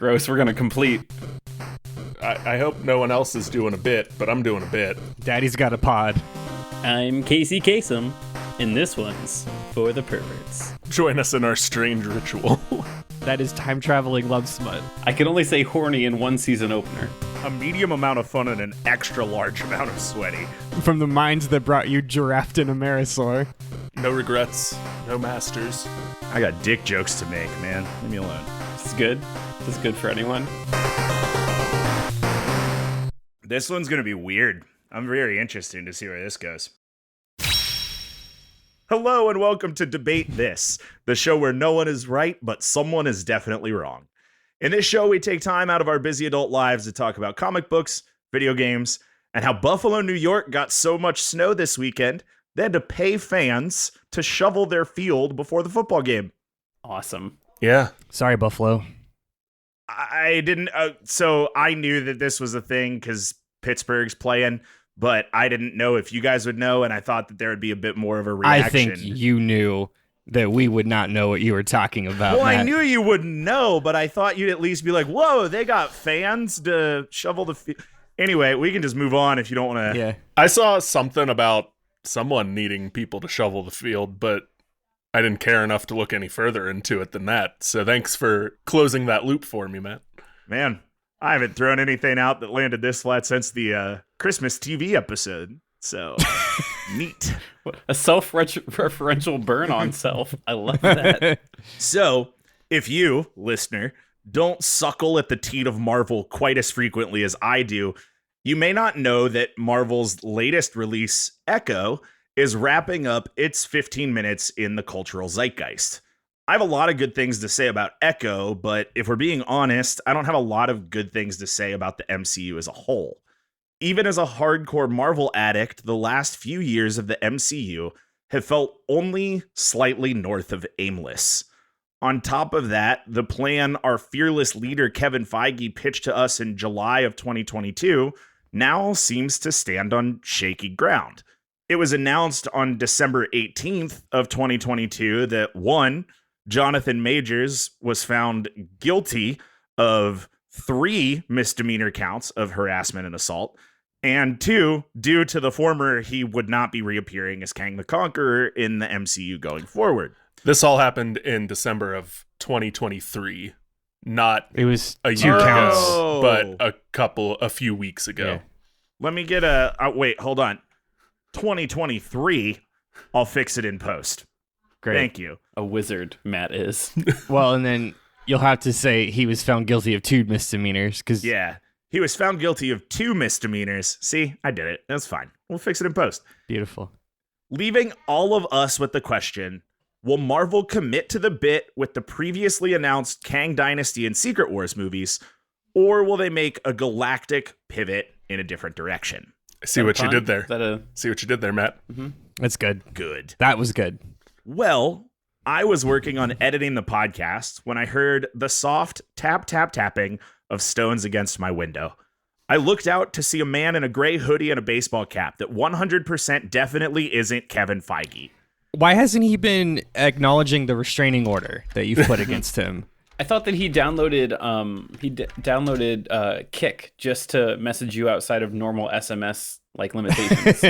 gross. We're gonna complete. I hope no one else is doing a bit, but I'm doing a bit. Daddy's got a pod. I'm Casey Kasem, and this one's for the perverts. Join us in our strange ritual. That is time traveling love smut. I can only say horny in one season opener. A medium amount of fun and an extra large amount of sweaty. From the minds that brought you Giraffe and Amerisaur. No regrets, no masters. I got dick jokes to make, man. Leave me alone. This is good. This is good for anyone. This one's going to be weird. I'm very interested to see where this goes. Hello and welcome to Debate This, the show where no one is right, but someone is definitely wrong. In this show, we take time out of our busy adult lives to talk about comic books, video games, and how Buffalo, New York got so much snow this weekend, they had to pay fans to shovel their field before the football game. Awesome. Yeah. Sorry, Buffalo. I didn't, so I knew that this was a thing because Pittsburgh's playing, but I didn't know if you guys would know, and I thought that there would be a bit more of a reaction. I think you knew that we would not know what you were talking about. Well, Matt. I knew you wouldn't know, but I thought you'd at least be like, whoa, they got fans to shovel the field. Anyway, we can just move on if you don't want to. Yeah. I saw something about someone needing people to shovel the field, but I didn't care enough to look any further into it than that. So thanks for closing that loop for me, Matt. Man, I haven't thrown anything out that landed this flat since the Christmas TV episode. So, neat. A self-referential burn on self. I love that. So, if you, listener, don't suckle at the teat of Marvel quite as frequently as I do, you may not know that Marvel's latest release, Echo, is wrapping up its 15 minutes in the cultural zeitgeist. I have a lot of good things to say about Echo, but if we're being honest, I don't have a lot of good things to say about the MCU as a whole. Even as a hardcore Marvel addict, the last few years of the MCU have felt only slightly north of aimless. On top of that, the plan our fearless leader Kevin Feige pitched to us in July of 2022 now seems to stand on shaky ground. It was announced on December 18th of 2022 that 1, Jonathan Majors was found guilty of 3 misdemeanor counts of harassment and assault, and 2, due to the former, he would not be reappearing as Kang the Conqueror in the MCU going forward. This all happened in December of 2023, not It was a 2 year counts. ago, but a few weeks ago. Yeah. Let me get wait, hold on. 2023, I'll fix it in post. Great. Thank you. A wizard, Matt is. Well, and then you'll have to say he was found guilty of 2 misdemeanors because Yeah. He was found guilty of 2 misdemeanors. See, I did it. That's fine. We'll fix it in post. beautiful. Leaving all of us with the question, will Marvel commit to the bit with the previously announced Kang Dynasty and Secret Wars movies, or will they make a galactic pivot in a different direction? See what you did there. Is that a... See what you did there, Matt. That's good. Good. That was good. Well, I was working on editing the podcast when I heard the soft tapping of stones against my window. I looked out to see a man in a gray hoodie and a baseball cap that 100% definitely isn't Kevin Feige. Why hasn't he been acknowledging the restraining order that you've put against him? I thought that he downloaded Kick just to message you outside of normal SMS like limitations.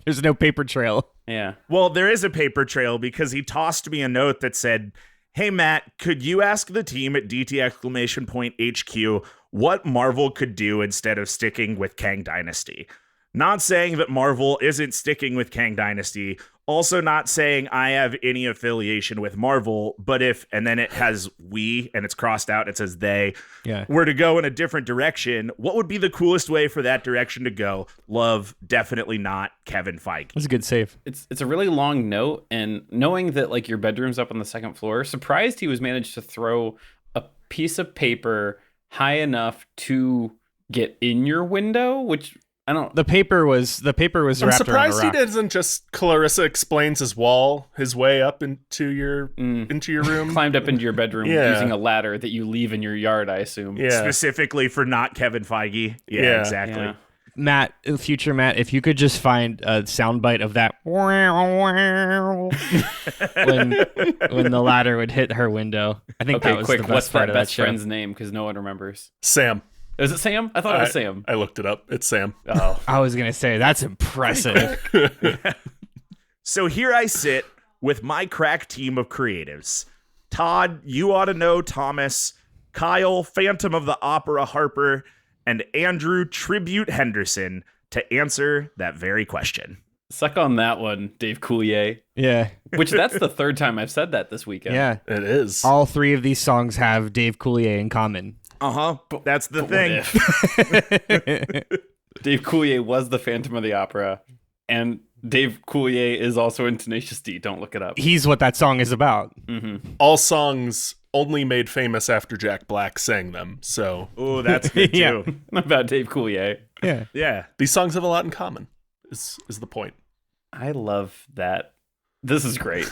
There's no paper trail. Yeah. Well, there is a paper trail because he tossed me a note that said, "Hey, Matt, could you ask the team at DT!HQ what Marvel could do instead of sticking with Kang Dynasty?" Not saying that Marvel isn't sticking with Kang Dynasty. Also not saying I have any affiliation with Marvel, but if, and then it has we, and it's crossed out, it says they, were to go in a different direction, what would be the coolest way for that direction to go? Love, definitely not Kevin Feige. That's a good save. It's a really long note, and knowing that like your bedroom's up on the second floor, surprised he was managed to throw a piece of paper high enough to get in your window, which I don't. The paper was I'm wrapped around a surprised he rock. doesn't just Clarissa Explains his way up into your room. climbed up into your bedroom Yeah. using a ladder that you leave in your yard, I assume. Yeah. Specifically for not Kevin Feige. Yeah, exactly. Yeah. Matt, future Matt, if you could just find a soundbite of that when the ladder would hit her window. I think Okay, that was quick. the best What's part that of that best show. friend's name? Because no one remembers. Sam. Is it Sam? I thought it was Sam. I looked it up. It's Sam. Oh, I was gonna say that's impressive. So here I sit with my crack team of creatives. Todd, you ought to know Thomas, Kyle, Phantom of the Opera Harper, and Andrew Tribute Henderson to answer that very question. suck on that one, Dave Coulier. Yeah, Which that's the third time I've said that this weekend. yeah. It is. All three of these songs have Dave Coulier in common. Uh-huh. That's the What thing. if? Dave Coulier was the Phantom of the Opera, and Dave Coulier is also in Tenacious D. Don't look it up. He's what that song is about. All songs only made famous after Jack Black sang them. So Oh, that's good Yeah. too. About Dave Coulier. Yeah. Yeah. these songs have a lot in common. Is the point? I love that. This is great.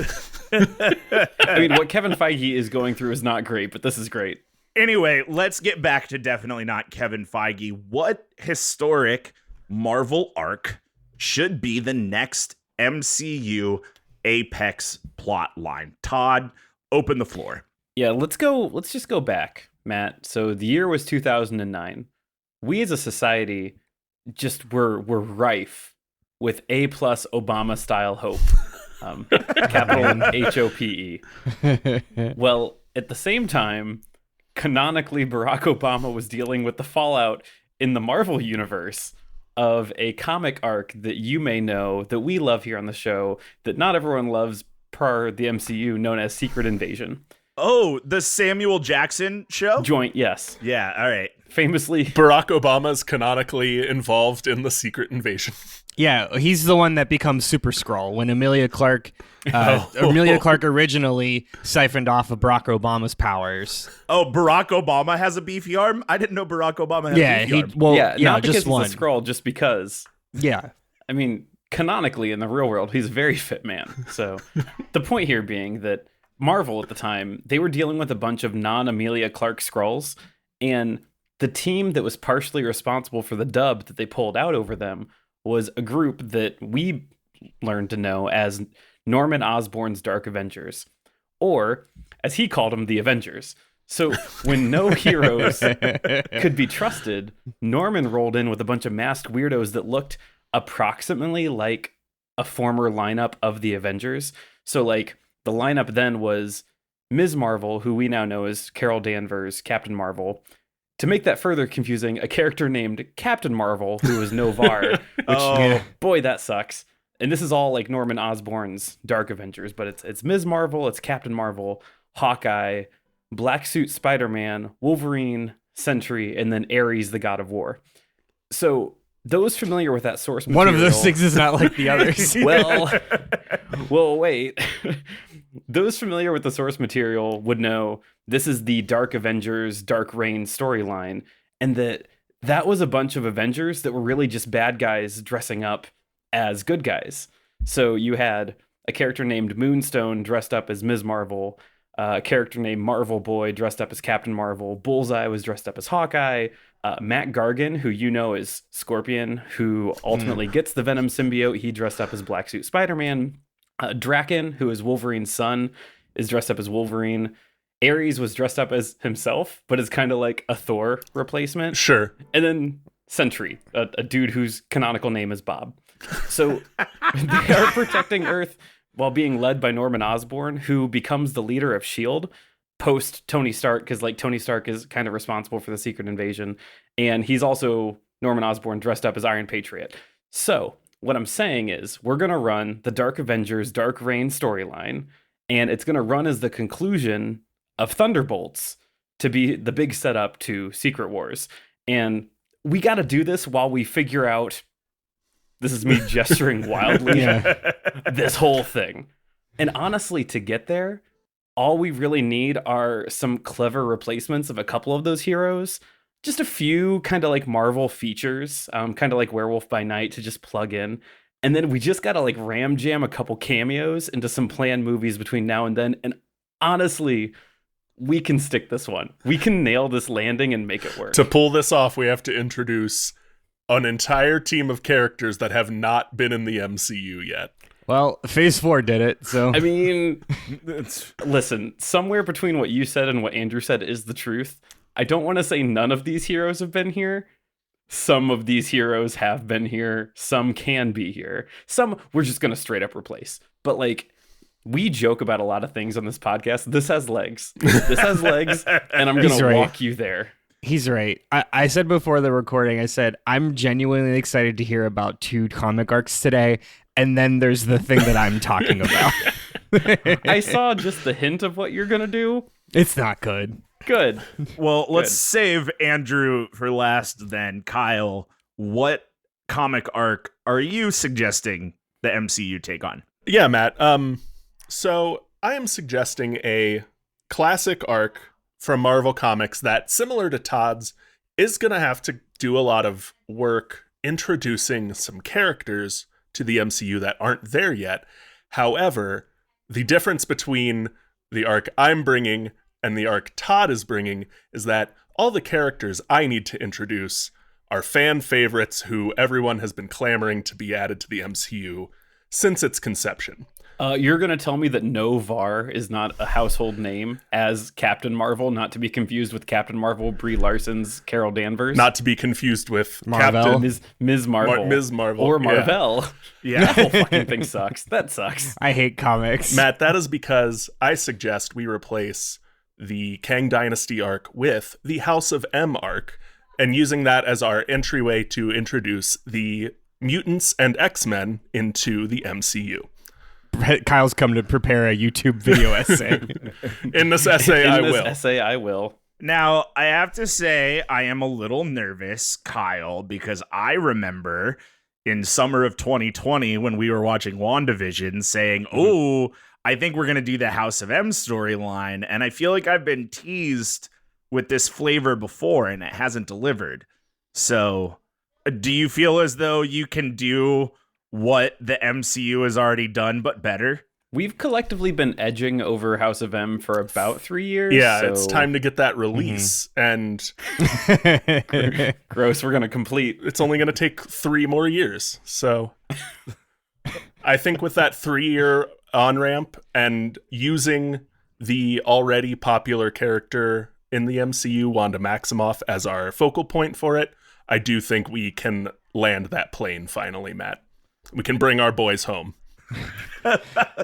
I mean, what Kevin Feige is going through is not great, but this is great. Anyway, let's get back to definitely not Kevin Feige. What historic Marvel arc should be the next MCU Apex plot line? Todd, open the floor. Yeah, let's just go back, Matt. So the year was 2009. We as a society just were rife with A+ Obama style hope. Capital HOPE. Well, at the same time, canonically Barack Obama was dealing with the fallout in the Marvel universe of a comic arc that you may know that we love here on the show that not everyone loves per the MCU, known as Secret Invasion. Oh, the Samuel Jackson show? Joint, yes. Yeah, all right. Famously, Barack Obama's canonically involved in the Secret Invasion. Yeah, he's the one that becomes Super Skrull when Amelia Clark originally siphoned off of Barack Obama's powers. Oh, Barack Obama has a beefy arm? I didn't know Barack Obama had a beefy arm. not because just he's one. a Skrull, just because. Yeah, I mean, canonically in the real world, he's a very fit man. So the point here being that Marvel at the time, they were dealing with a bunch of non-Amelia Clark Skrulls, and the team that was partially responsible for the dub that they pulled out over them was a group that we learned to know as Norman Osborn's Dark Avengers, or as he called them, the Avengers. So when no heroes could be trusted, Norman rolled in with a bunch of masked weirdos that looked approximately like a former lineup of the Avengers. So like the lineup then was Ms. Marvel, who we now know as Carol Danvers, Captain Marvel. To make that further confusing, a character named Captain Marvel, who was Novar, which, boy, that sucks. And this is all like Norman Osborn's Dark Avengers, but it's Ms. Marvel, it's Captain Marvel, Hawkeye, Black Suit Spider-Man, Wolverine, Sentry, and then Ares, the God of War. So those familiar with that source material... one of those things is not like the others. well, wait. Those familiar with the source material would know this is the Dark Avengers, Dark Reign storyline, and that was a bunch of Avengers that were really just bad guys dressing up as good guys. So you had a character named Moonstone dressed up as Ms. Marvel, a character named Marvel Boy dressed up as Captain Marvel, Bullseye was dressed up as Hawkeye, Matt Gargan, who you know is Scorpion, who ultimately gets the Venom symbiote, he dressed up as Black Suit Spider-Man. Draken, who is Wolverine's son, is dressed up as Wolverine. Ares was dressed up as himself, but is kind of like a Thor replacement. Sure. And then Sentry, a dude whose canonical name is Bob. So they are protecting Earth while being led by Norman Osborn, who becomes the leader of S.H.I.E.L.D. post Tony Stark, because like Tony Stark is kind of responsible for the Secret Invasion. And he's also Norman Osborn dressed up as Iron Patriot. So what I'm saying is we're going to run the Dark Avengers Dark Reign storyline, and it's going to run as the conclusion of Thunderbolts to be the big setup to Secret Wars. And we got to do this while we figure out, this is me gesturing wildly, this whole thing. And honestly, to get there, all we really need are some clever replacements of a couple of those heroes. Just a few kind of like Marvel features, kind of like Werewolf by Night to just plug in. And then we just got to like ram jam a couple cameos into some planned movies between now and then. And honestly, we can stick this one. We can nail this landing and make it work. To pull this off, we have to introduce an entire team of characters that have not been in the MCU yet. Well, Phase 4 did it, so... I mean, listen, somewhere between what you said and what Andrew said is the truth. I don't want to say none of these heroes have been here. Some of these heroes have been here. Some can be here. Some we're just going to straight up replace. But like, we joke about a lot of things on this podcast. This has legs. This has legs, and I'm going to walk you there. He's right. I said before the recording, I said, I'm genuinely excited to hear about 2 comic arcs today, and then there's the thing that I'm talking about. I saw just the hint of what you're going to do. It's not good. Good. Well, let's save Andrew for last then. Kyle, what comic arc are you suggesting the MCU take on? Yeah, Matt. So I am suggesting a classic arc from Marvel Comics that, similar to Todd's, is going to have to do a lot of work introducing some characters to the MCU that aren't there yet. However, the difference between the arc I'm bringing and the arc Todd is bringing is that all the characters I need to introduce are fan favorites who everyone has been clamoring to be added to the MCU since its conception. You're going to tell me that Novar is not a household name as Captain Marvel, not to be confused with Captain Marvel, Brie Larson's Carol Danvers? Not to be confused with Marvel. Captain Ms. Marvel. Ms. Marvel. Or Marvel. Yeah. That whole fucking thing sucks. That sucks. I hate comics. Matt, that is because I suggest we replace the Kang Dynasty arc with the House of M arc, and using that as our entryway to introduce the mutants and X-Men into the MCU. Kyle's come to prepare a YouTube video essay. In this essay, I will. Now, I have to say, I am a little nervous, Kyle, because I remember in summer of 2020 when we were watching WandaVision saying, oh, I think we're going to do the House of M storyline. And I feel like I've been teased with this flavor before and it hasn't delivered. So do you feel as though you can do what the MCU has already done, but better? We've collectively been edging over House of M for about 3 years. Yeah, so... it's time to get that release. And gross, we're going to complete. It's only going to take 3 more years. So I think with that 3-year on-ramp and using the already popular character in the MCU, Wanda Maximoff, as our focal point for it, I do think we can land that plane finally, Matt. We can bring our boys home.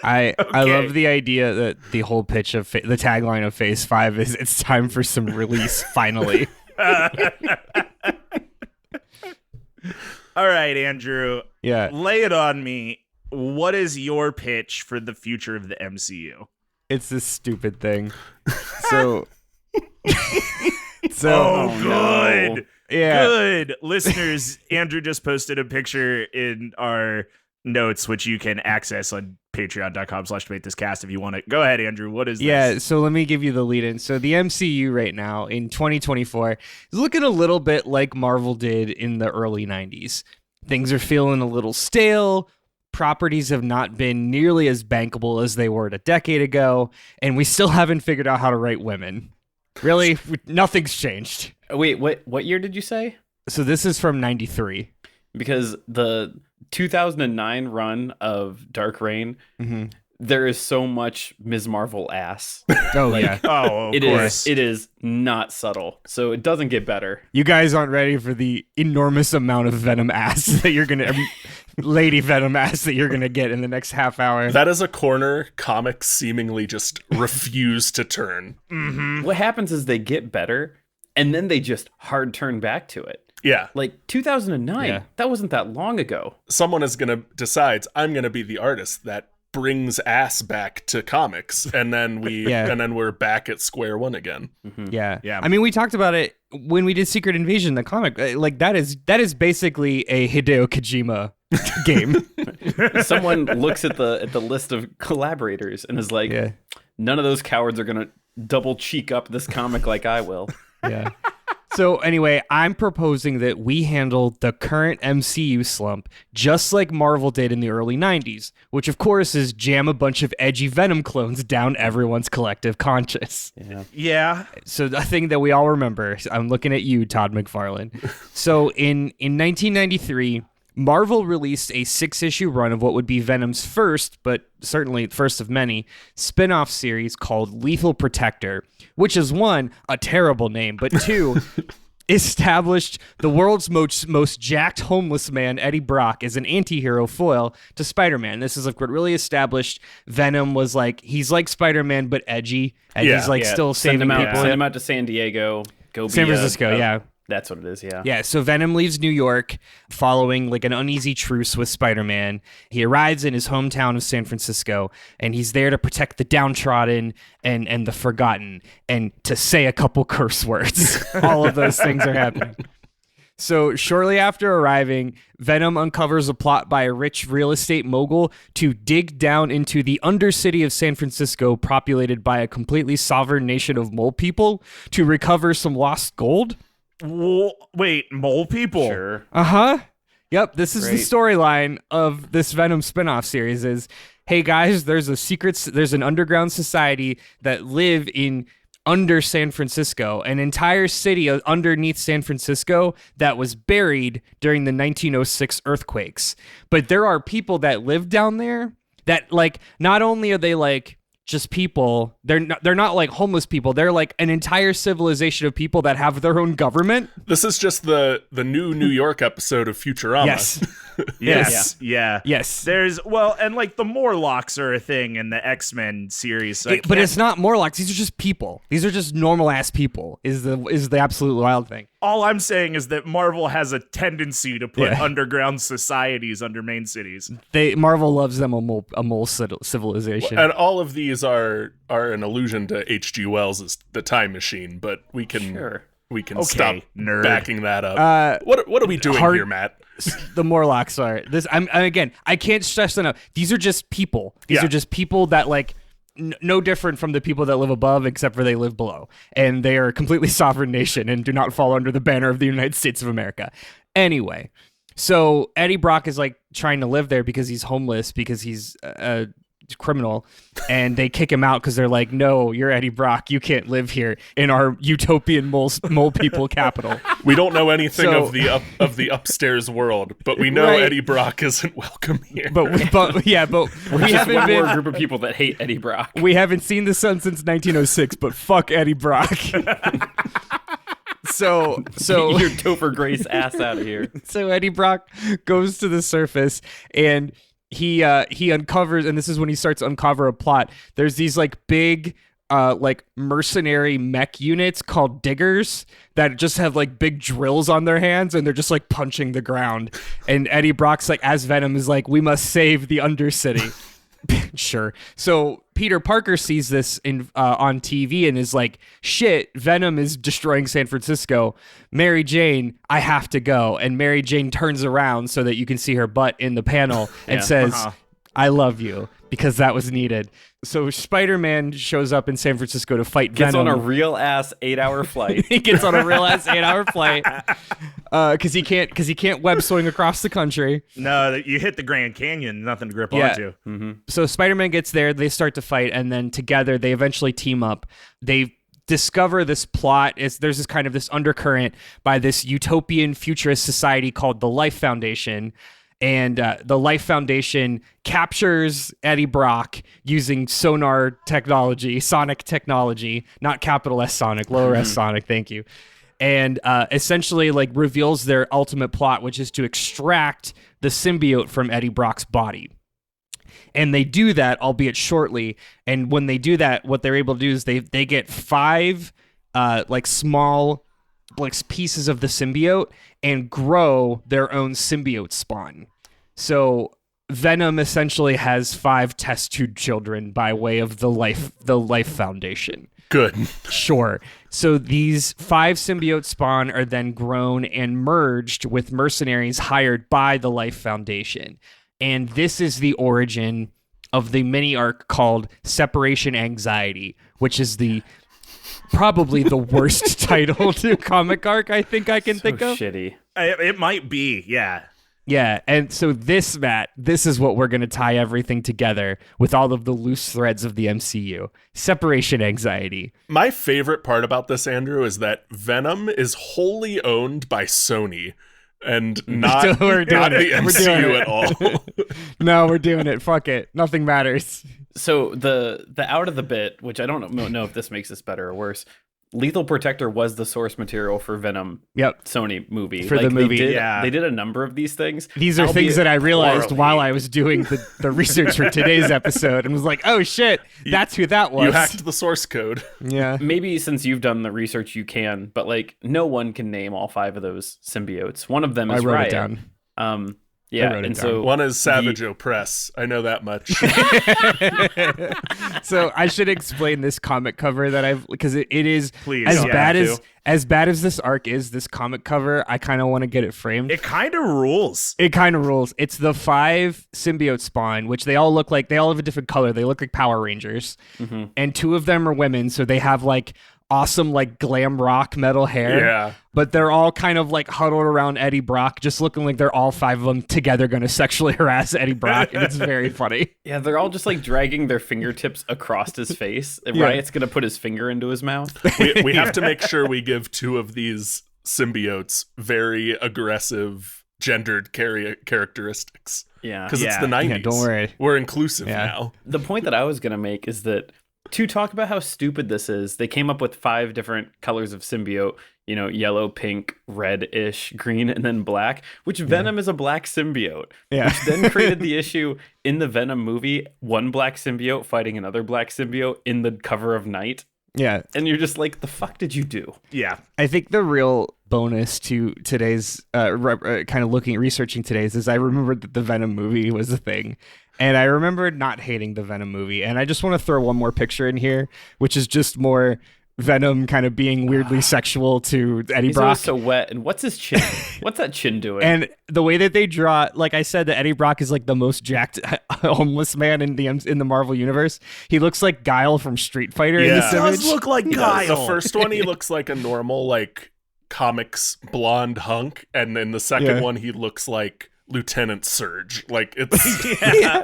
I love the idea that the whole pitch of the tagline of Phase 5 is it's time for some release finally. All right, Andrew. Yeah. Lay it on me. What is your pitch for the future of the MCU? It's this stupid thing. So good. No. Yeah. Good. Listeners, Andrew just posted a picture in our notes, which you can access on patreon.com/debatethiscast if you want to. Go ahead, Andrew. What is this? So let me give you the lead in. So the MCU right now in 2024 is looking a little bit like Marvel did in the early 90s. Things are feeling a little stale. Properties have not been nearly as bankable as they were a decade ago, and we still haven't figured out how to write women. Really, nothing's changed. Wait, what year did you say? So this is from 93. Because the 2009 run of Dark Reign, there is so much Ms. Marvel ass. Oh, yeah. Oh, of course. It is not subtle. So it doesn't get better. You guys aren't ready for the enormous amount of Venom ass that you're going to... Lady Venom ass that you're going to get in the next half hour. That is a corner comics seemingly just refuse to turn. Mm-hmm. What happens is they get better, and then they just hard turn back to it. Yeah. Like 2009, that wasn't that long ago. Someone is going to decide, I'm going to be the artist that brings ass back to comics, and then we're back at square one again. Yeah. Yeah. I mean, we talked about it when we did Secret Invasion, the comic. Like that is basically a Hideo Kojima game. Someone looks at the list of collaborators and is like, none of those cowards are gonna double cheek up this comic like I will. Yeah. So anyway, I'm proposing that we handle the current MCU slump just like Marvel did in the early 90s, which of course is jam a bunch of edgy Venom clones down everyone's collective conscious. Yeah. So the thing that we all remember, I'm looking at you, Todd McFarlane. So in 1993, Marvel released a 6-issue run of what would be Venom's first, but certainly first of many, spin-off series called Lethal Protector, which is one, a terrible name, but two, established the world's most jacked homeless man, Eddie Brock, as an anti-hero foil to Spider-Man. This is like what really established Venom was like, he's like Spider-Man, but edgy, and he's like still saving people. Send him out to San Diego. Go San be Francisco, yeah. That's what it is, yeah. Yeah, so Venom leaves New York following like an uneasy truce with Spider-Man. He arrives in his hometown of San Francisco, and he's there to protect the downtrodden and the forgotten, and to say a couple curse words. All of those things are happening. So shortly after arriving, Venom uncovers a plot by a rich real estate mogul to dig down into the undercity of San Francisco, populated by a completely sovereign nation of mole people, to recover some lost gold. Wait, mole people? Sure. Yep, this is the storyline of this Venom spinoff series is, hey guys, there's an underground society that live in under San Francisco, an entire city underneath San Francisco that was buried during the 1906 earthquakes. But there are people that live down there that, like, not only are they like just people, they're not like homeless people, they're like an entire civilization of people that have their own government. This is just the new New York episode of Futurama. Yes. There's and like the Morlocks are a thing in the X-Men series. So but it's not Morlocks. These are just people. These are just normal ass people. Is the absolute wild thing. All I'm saying is that Marvel has a tendency to put underground societies under main cities. Marvel loves them a mole civilization. And all of these are an allusion to H.G. Wells' The Time Machine, but we can stop backing that up. What are we doing here, Matt? The Morlocks are this. I can't stress enough. These are just people. These are just people that like. No different from the people that live above, except for they live below. And they are a completely sovereign nation and do not fall under the banner of the United States of America. Anyway, so Eddie Brock is like trying to live there because he's homeless, because he's a criminal, and they kick him out because they're like, no, you're Eddie Brock, you can't live here in our utopian mole people capital. We don't know anything of the upstairs world, but we know Eddie Brock isn't welcome here. But we haven't one been more group of people that hate Eddie Brock. We haven't seen the sun since 1906, but fuck Eddie Brock. So Get your Topher Grace ass out of here. So Eddie Brock goes to the surface and he uncovers, and this is when he starts to uncover a plot. There's these like big like mercenary mech units called diggers that just have like big drills on their hands, and they're just like punching the ground. And Eddie Brock's like, as Venom, is like, we must save the Undercity. Sure. So Peter Parker sees this on TV and is like, shit, Venom is destroying San Francisco. Mary Jane, I have to go. And Mary Jane turns around so that you can see her butt in the panel and says, I love you, because that was needed. So Spider-Man shows up in San Francisco to fight Venom. Gets on a real ass 8-hour flight. He gets on a real ass 8-hour flight because he can't web swing across the country. No, you hit the Grand Canyon, nothing to grip onto. Mm-hmm. So Spider-Man gets there, they start to fight, and then together they eventually team up. They discover this plot. There's this kind of this undercurrent by this utopian futurist society called the Life Foundation. And the Life Foundation captures Eddie Brock using sonar technology, sonic technology, not capital S Sonic, lower S Sonic, thank you. And essentially like reveals their ultimate plot, which is to extract the symbiote from Eddie Brock's body. And they do that, albeit shortly. And when they do that, what they're able to do is they get 5 like small like pieces of the symbiote and grow their own symbiote spawn. So Venom essentially has 5 test tube children by way of the Life Foundation. Good. Sure. So these 5 symbiote spawn are then grown and merged with mercenaries hired by the Life Foundation. And this is the origin of the mini arc called Separation Anxiety, which is the probably the worst title to comic arc I think I can think of. Shitty. It might be, yeah. Yeah, and so this, Matt, this is what we're going to tie everything together with all of the loose threads of the MCU. Separation anxiety. My favorite part about this, Andrew, is that Venom is wholly owned by Sony and not, We're doing not it. the We're doing MCU it. at all. No, we're doing it. Fuck it. Nothing matters. So the out of the bit, which I don't know if this makes this better or worse. Lethal Protector was the source material for Venom. Yep. Sony movie. For the movie, they did a number of these things. These are things albeit that I realized poorly. while I was doing the research for today's episode and was like, oh shit, that's who that was. You hacked the source code. Yeah. Maybe since you've done the research, you can, but like no one can name all 5 of those symbiotes. One of them I is wrote Riot. it down. Yeah, wrote it and down. so One is Savage Opress. I know that much. So I should explain this comic cover that I've, because it is Please, as yeah, bad do. as bad as this arc is. This comic cover, I kind of want to get it framed. It kind of rules. It kind of rules. It's the 5 symbiote spawn, which they all look like, they all have a different color. They look like Power Rangers. Mm-hmm. And 2 of them are women, so they have like awesome like glam rock metal hair. Yeah. But they're all kind of like huddled around Eddie Brock, just looking like they're all 5 of them together going to sexually harass Eddie Brock. And it's very funny. yeah, they're all just like dragging their fingertips across his face. And Yeah. Riot's gonna put his finger into his mouth. We have to make sure we give 2 of these symbiotes very aggressive gendered characteristics. Yeah. Because it's Yeah. the 90s. Yeah, don't worry. We're inclusive Yeah. now. The point that I was gonna make is that to talk about how stupid this is, they came up with 5 different colors of symbiote, you know, yellow, pink, red-ish, green, and then black, which Venom is a black symbiote. Yeah. Which then created the issue in the Venom movie, one black symbiote fighting another black symbiote in the cover of Night. Yeah. And you're just like, the fuck did you do? Yeah. I think the real bonus to today's kind of researching today's is I remembered that the Venom movie was a thing. And I remember not hating the Venom movie. And I just want to throw one more picture in here, which is just more Venom kind of being weirdly sexual to Eddie He's Brock. always so wet. And what's his chin? What's that chin doing? And the way that they draw, like I said, that Eddie Brock is like the most jacked homeless man in the Marvel universe. He looks like Guile from Street Fighter in Yeah. this It image. does look like The Guile. first one, he looks like a normal, like, comics blonde hunk. And in the second Yeah. one, he looks like Lieutenant Surge. Like, it's... Yeah.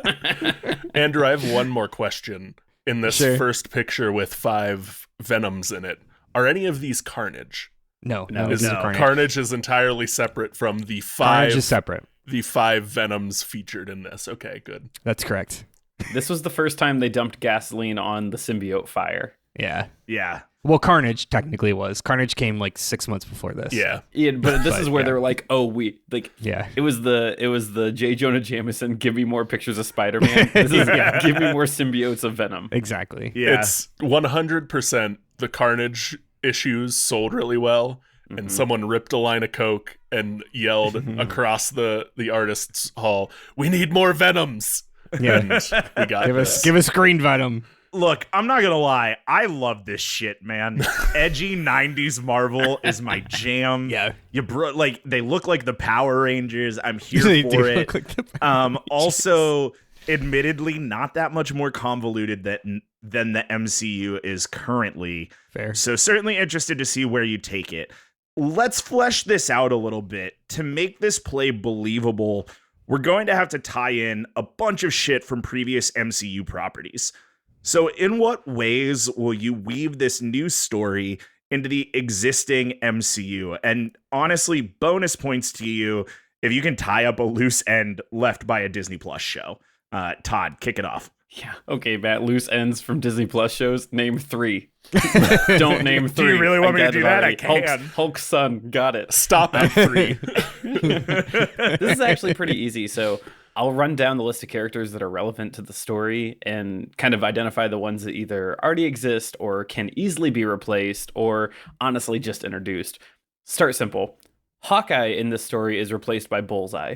Andrew, I have one more question. In this Sure. first picture with 5 Venoms in it, are any of these Carnage? No, No, this is a no. Carnage. Carnage is entirely separate from the Carnage 5 is separate. the 5 Venoms featured in this. Okay, good. That's correct. This was the first time they dumped gasoline on the symbiote fire. Yeah. Yeah. Well, Carnage technically was. Carnage came like 6 months before this. Yeah. Yeah, but this But, is where yeah. they were like, oh, we like Yeah. it was the J. Jonah Jameson, give me more pictures of Spider-Man. This is give me more symbiotes of Venom. Exactly. Yeah. It's 100% the Carnage issues sold really well. And someone ripped a line of Coke and yelled across the artist's hall, "We need more Venoms!" Yeah. And we got this. Give us Green Venom. Look, I'm not gonna lie. I love this shit, man. Edgy '90s Marvel is my jam. Yeah. Like they look like the Power Rangers. I'm here They for do it. look like the Also, admittedly, not that much more convoluted than the MCU is currently. Fair. So certainly interested to see where you take it. Let's flesh this out a little bit. To make this play believable, we're going to have to tie in a bunch of shit from previous MCU properties. So in what ways will you weave this new story into the existing MCU? And honestly, bonus points to you if you can tie up a loose end left by a Disney Plus show. Todd, kick it off. Yeah. Okay, Matt. Loose ends from Disney Plus shows. Name 3. Don't name 3. Do you really want me to got do it that? already. I can. Hulk's son. Got it. Stop at 3. This is actually pretty easy. So I'll run down the list of characters that are relevant to the story and kind of identify the ones that either already exist or can easily be replaced or honestly just introduced. Start simple. Hawkeye in this story is replaced by Bullseye.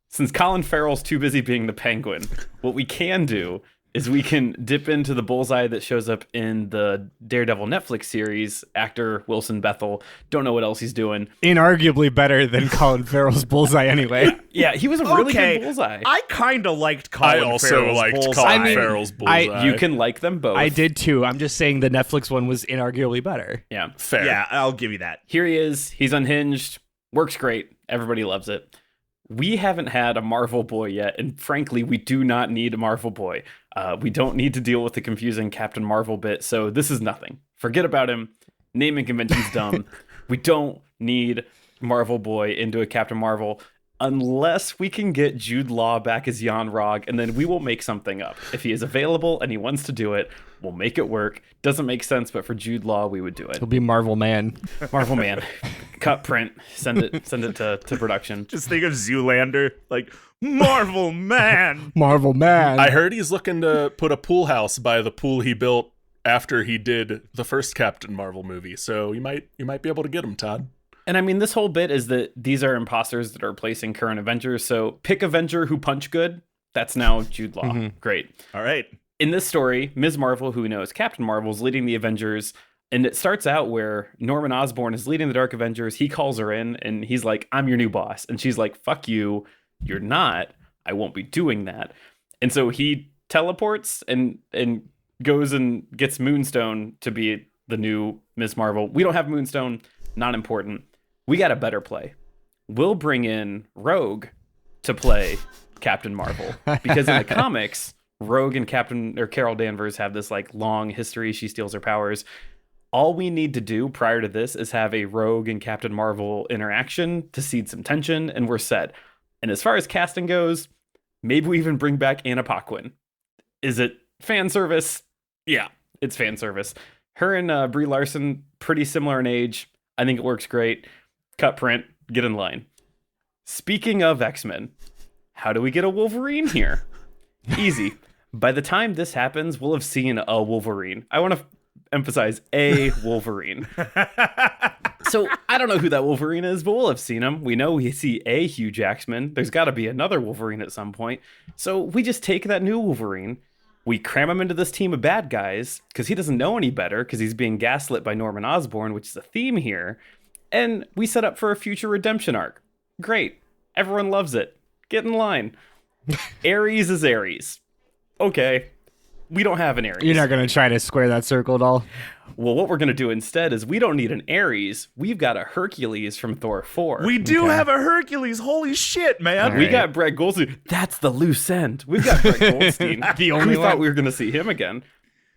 Since Colin Farrell's too busy being the Penguin, what we can do is we can dip into the bullseye that shows up in the Daredevil Netflix series. Actor Wilson Bethel. Don't know what else he's doing. Inarguably better than Colin Farrell's bullseye anyway. Yeah, he was a really good bullseye. I kind of liked I Colin also Farrell's liked bullseye. Colin I mean, Farrell's bullseye. You can like them both. I did too. I'm just saying the Netflix one was inarguably better. Yeah. Fair. Yeah, I'll give you that. Here he is. He's unhinged. Works great. Everybody loves it. We haven't had a Marvel boy yet, and frankly, we do not need a Marvel boy. We don't need to deal with the confusing Captain Marvel bit, so this is nothing. Forget about him. Naming convention's dumb. We don't need Marvel boy into a Captain Marvel unless we can get Jude Law back as Jan Rog, and then we will make something up. If he is available and he wants to do it, we'll make it work. Doesn't make sense, but for Jude Law, we would do it. He'll be Marvel Man. Marvel Man. Cut print. Send it to production. Just think of Zoolander, like, Marvel Man. Marvel Man. I heard he's looking to put a pool house by the pool he built after he did the first Captain Marvel movie. So you might be able to get him, Todd. And I mean, this whole bit is that these are imposters that are replacing current Avengers. So pick Avenger who punch good. That's now Jude Law. Mm-hmm. Great. All right. In this story, Ms. Marvel, who knows Captain Marvel, is leading the Avengers. And it starts out where Norman Osborn is leading the Dark Avengers. He calls her in and he's like, I'm your new boss. And she's like, fuck you. You're not. I won't be doing that. And so he teleports and goes and gets Moonstone to be the new Ms. Marvel. We don't have Moonstone. Not important. We got a better play. We'll bring in Rogue to play Captain Marvel. Because in the comics, Rogue and Carol Danvers have this like long history. She steals her powers. All we need to do prior to this is have a Rogue and Captain Marvel interaction to seed some tension, and we're set. And as far as casting goes, maybe we even bring back Anna Paquin. Is it fan service? Yeah, it's fan service. Her and Brie Larson, pretty similar in age. I think it works great. Cut print, get in line. Speaking of X-Men, how do we get a Wolverine here? Easy. By the time this happens, we'll have seen a Wolverine. I want to emphasize a Wolverine. So I don't know who that Wolverine is, but we'll have seen him. We know we see a Hugh Jackman. There's got to be another Wolverine at some point. So we just take that new Wolverine, we cram him into this team of bad guys because he doesn't know any better because he's being gaslit by Norman Osborn, which is a theme here. And we set up for a future redemption arc. Great. Everyone loves it. Get in line. Ares is Ares. Okay. We don't have an Ares. You're not going to try to square that circle at all? Well, what we're going to do instead is we don't need an Ares. We've got a Hercules from Thor 4. We do have a Hercules. Holy shit, man. All We right. got Brett Goldstein. That's the loose end. We've got Brett Goldstein. The only Who thought one. we were going to see him again?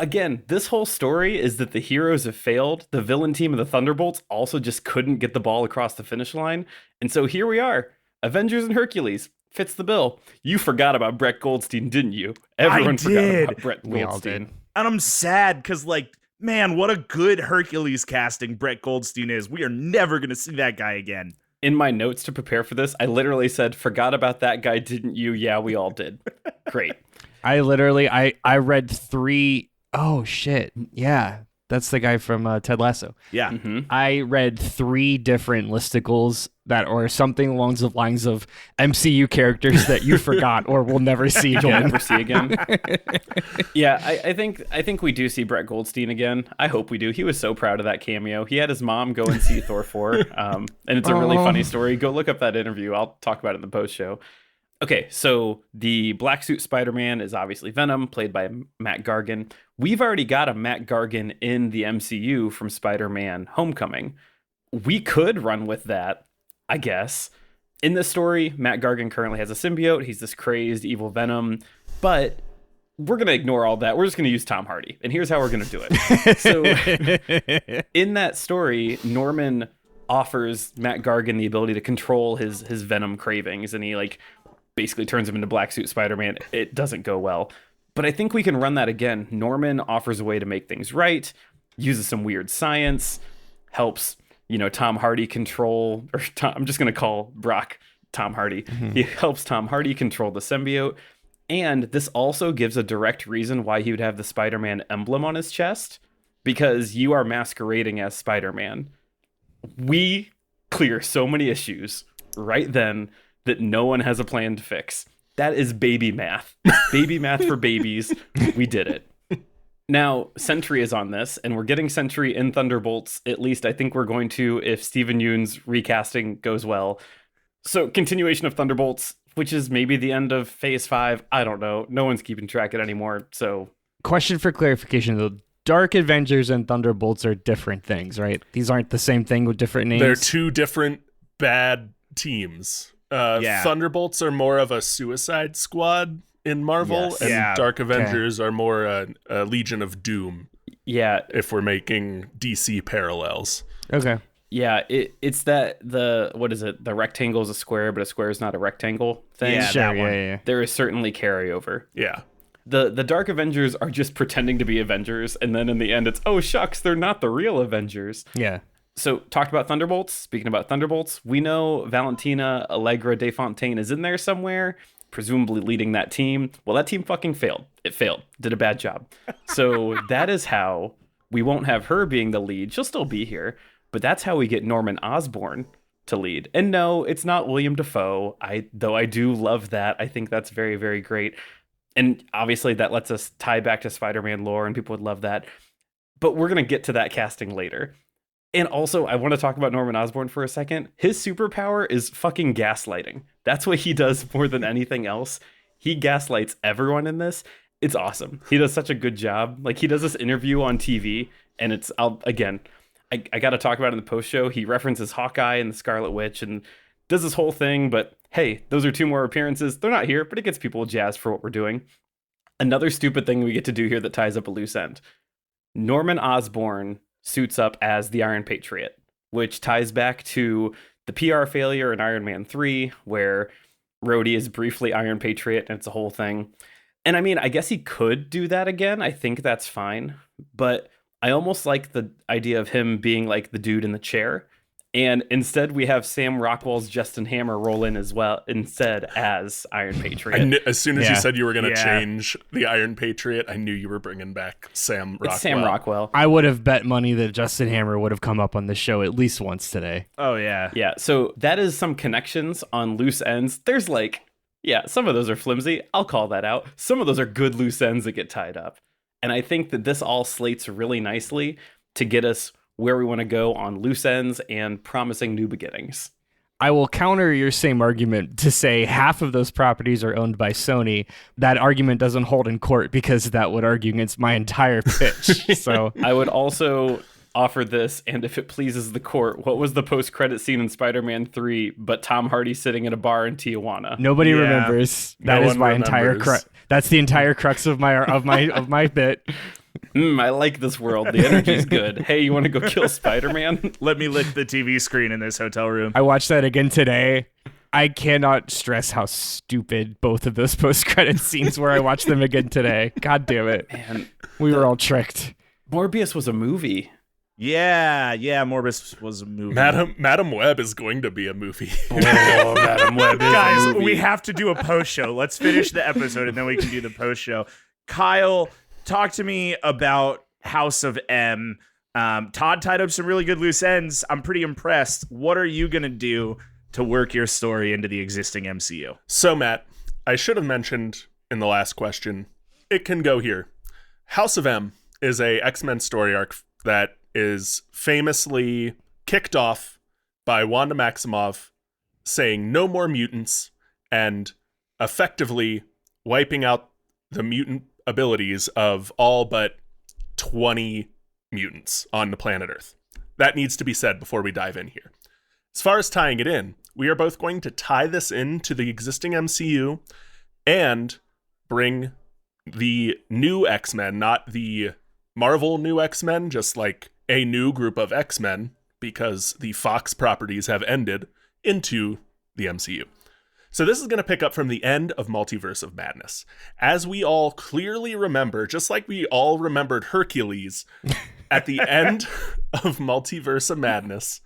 Again, this whole story is that the heroes have failed. The villain team of the Thunderbolts also just couldn't get the ball across the finish line. And so here we are. Avengers and Hercules. Fits the bill. You forgot about Brett Goldstein, didn't you? Everyone forgot did. about Brett Goldstein. We all did. And I'm sad because, like, man, what a good Hercules casting Brett Goldstein is. We are never going to see that guy again. In my notes to prepare for this, I literally said, forgot about that guy, didn't you? Yeah, we all did. Great. I literally, I read 3. Oh, shit. Yeah. That's the guy from Ted Lasso. Yeah. Mm-hmm. I read 3 different listicles that are something along the lines of MCU characters that you forgot or will never see You'll again. never see again. Yeah, I think we do see Brett Goldstein again. I hope we do. He was so proud of that cameo. He had his mom go and see Thor 4, and it's a really funny story. Go look up that interview. I'll talk about it in the post show. Okay, so the black suit Spider-Man is obviously Venom, played by Matt Gargan. We've already got a Matt Gargan in the MCU from Spider-Man Homecoming. We could run with that, I guess. In this story, Matt Gargan currently has a symbiote. He's this crazed evil Venom, but we're going to ignore all that. We're just going to use Tom Hardy, and here's how we're going to do it. So in that story, Norman offers Matt Gargan the ability to control his Venom cravings, and he like basically turns him into Black Suit Spider-Man. It doesn't go well. But I think we can run that again. Norman offers a way to make things right, uses some weird science, helps, Tom Hardy control, I'm just going to call Brock Tom Hardy. Mm-hmm. He helps Tom Hardy control the symbiote. And this also gives a direct reason why he would have the Spider-Man emblem on his chest, because you are masquerading as Spider-Man. We clear so many issues right then that no one has a plan to fix. That is baby math. Baby math for babies. We did it. Now, Sentry is on this, and we're getting Sentry in Thunderbolts. At least I think we're going to if Steven Yeun's recasting goes well. So, continuation of Thunderbolts, which is maybe the end of Phase 5. I don't know. No one's keeping track of it anymore, so... Question for clarification, though. Dark Avengers and Thunderbolts are different things, right? These aren't the same thing with different names? They're two different bad teams. Thunderbolts are more of a Suicide Squad in Marvel, Yes. and Dark Avengers are more a Legion of Doom. Yeah. If we're making DC parallels. Okay. Yeah, it's that what is it? The rectangle is a square, but a square is not a rectangle thing. Yeah, Sure, that one. yeah. There is certainly carryover. Yeah. The Dark Avengers are just pretending to be Avengers, and then in the end it's, oh shucks, they're not the real Avengers. Yeah. So, talked about Thunderbolts. Speaking about Thunderbolts, we know Valentina Allegra de Fontaine is in there somewhere, presumably leading that team. Well, that team fucking failed. It failed. Did a bad job. So, that is how we won't have her being the lead. She'll still be here, but that's how we get Norman Osborn to lead. And no, it's not William Dafoe. Though I do love that. I think that's very, very great. And obviously that lets us tie back to Spider-Man lore, and people would love that. But we're going to get to that casting later. And also, I want to talk about Norman Osborn for a second. His superpower is fucking gaslighting. That's what he does more than anything else. He gaslights everyone in this. It's awesome. He does such a good job. Like, he does this interview on TV, and I got to talk about it in the post-show. He references Hawkeye and the Scarlet Witch and does this whole thing, but hey, those are 2 more appearances. They're not here, but it gets people jazzed for what we're doing. Another stupid thing we get to do here that ties up a loose end. Norman Osborn suits up as the Iron Patriot, which ties back to the PR failure in Iron Man 3, where Rhodey is briefly Iron Patriot, and it's a whole thing. And I mean, I guess he could do that again. I think that's fine. But I almost like the idea of him being like the dude in the chair. And instead, we have Sam Rockwell's Justin Hammer roll in as well, instead as Iron Patriot. As soon as you said you were going to change the Iron Patriot, I knew you were bringing back Sam Rockwell. It's Sam Rockwell. I would have bet money that Justin Hammer would have come up on the show at least once today. Oh, yeah. Yeah, so that is some connections on loose ends. There's some of those are flimsy. I'll call that out. Some of those are good loose ends that get tied up. And I think that this all slates really nicely to get us where we want to go on loose ends and promising new beginnings. I will counter your same argument to say half of those properties are owned by Sony. That argument doesn't hold in court because that would argue against my entire pitch. So I would also offer this, and if it pleases the court, what was the post-credit scene in Spider-Man 3 but Tom Hardy sitting at a bar in Tijuana? Nobody remembers. That No is one my remembers. entire crux. That's the entire crux of my bit. I like this world. The energy's good. Hey, you want to go kill Spider-Man? Let me lick the TV screen in this hotel room. I watched that again today. I cannot stress how stupid both of those post-credit scenes were. I watched them again today. God damn it. Man, We were all tricked. Morbius was a movie. Yeah, Morbius was a movie. Madam Web is going to be a movie. Oh, Madam Web is a Guys, movie. we have to do a post show. Let's finish the episode and then we can do the post show. Kyle, talk to me about House of M. Todd tied up some really good loose ends. I'm pretty impressed. What are you going to do to work your story into the existing MCU? So, Matt, I should have mentioned in the last question, it can go here. House of M is a X-Men story arc that is famously kicked off by Wanda Maximoff saying no more mutants and effectively wiping out the mutant abilities of all but 20 mutants on the planet Earth. That needs to be said before we dive in here. As far as tying it in, we are both going to tie this into the existing MCU and bring the new X-Men, not the Marvel new X-Men, just like a new group of X-Men, because the Fox properties have ended, into the MCU. So this is going to pick up from the end of Multiverse of Madness. As we all clearly remember, just like we all remembered Hercules, at the end of Multiverse of Madness,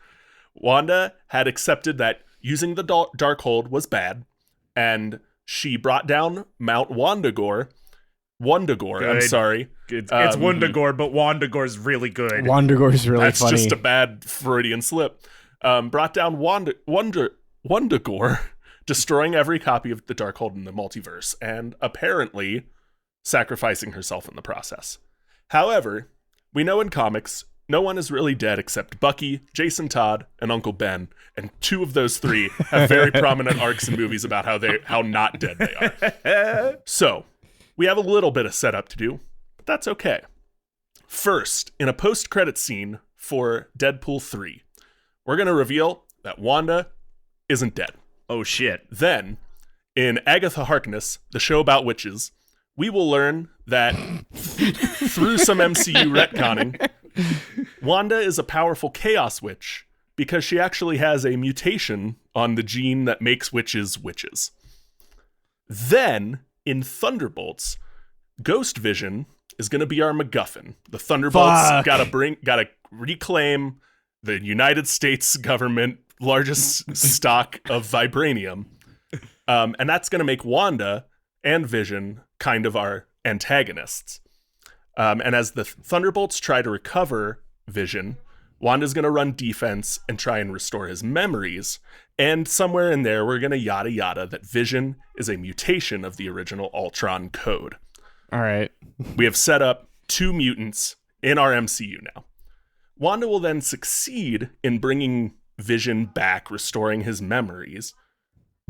Wanda had accepted that using the Darkhold was bad, and she brought down Mount Wundagore, I'm sorry. It's Wundagore, but Wandagore's really good. Wandagore's really That's funny. just a bad Freudian slip. Brought down Wundagore destroying every copy of the Darkhold in the multiverse, and apparently sacrificing herself in the process. However, we know in comics, no one is really dead except Bucky, Jason Todd, and Uncle Ben, and 2 of those 3 have very prominent arcs in movies about how not dead they are. So, we have a little bit of setup to do, but that's okay. First, in a post-credit scene for Deadpool 3, we're going to reveal that Wanda isn't dead. Oh, shit. Then, in Agatha Harkness, the show about witches, we will learn that through some MCU retconning, Wanda is a powerful chaos witch because she actually has a mutation on the gene that makes witches witches. Then, in Thunderbolts, Ghost Vision is going to be our MacGuffin. The Thunderbolts gotta reclaim the United States government largest stock of vibranium. And that's going to make Wanda and Vision kind of our antagonists. And as the Thunderbolts try to recover Vision, Wanda's going to run defense and try and restore his memories. And somewhere in there, we're going to yada yada that Vision is a mutation of the original Ultron code. All right. We have set up 2 mutants in our MCU now. Wanda will then succeed in bringing Vision back, restoring his memories.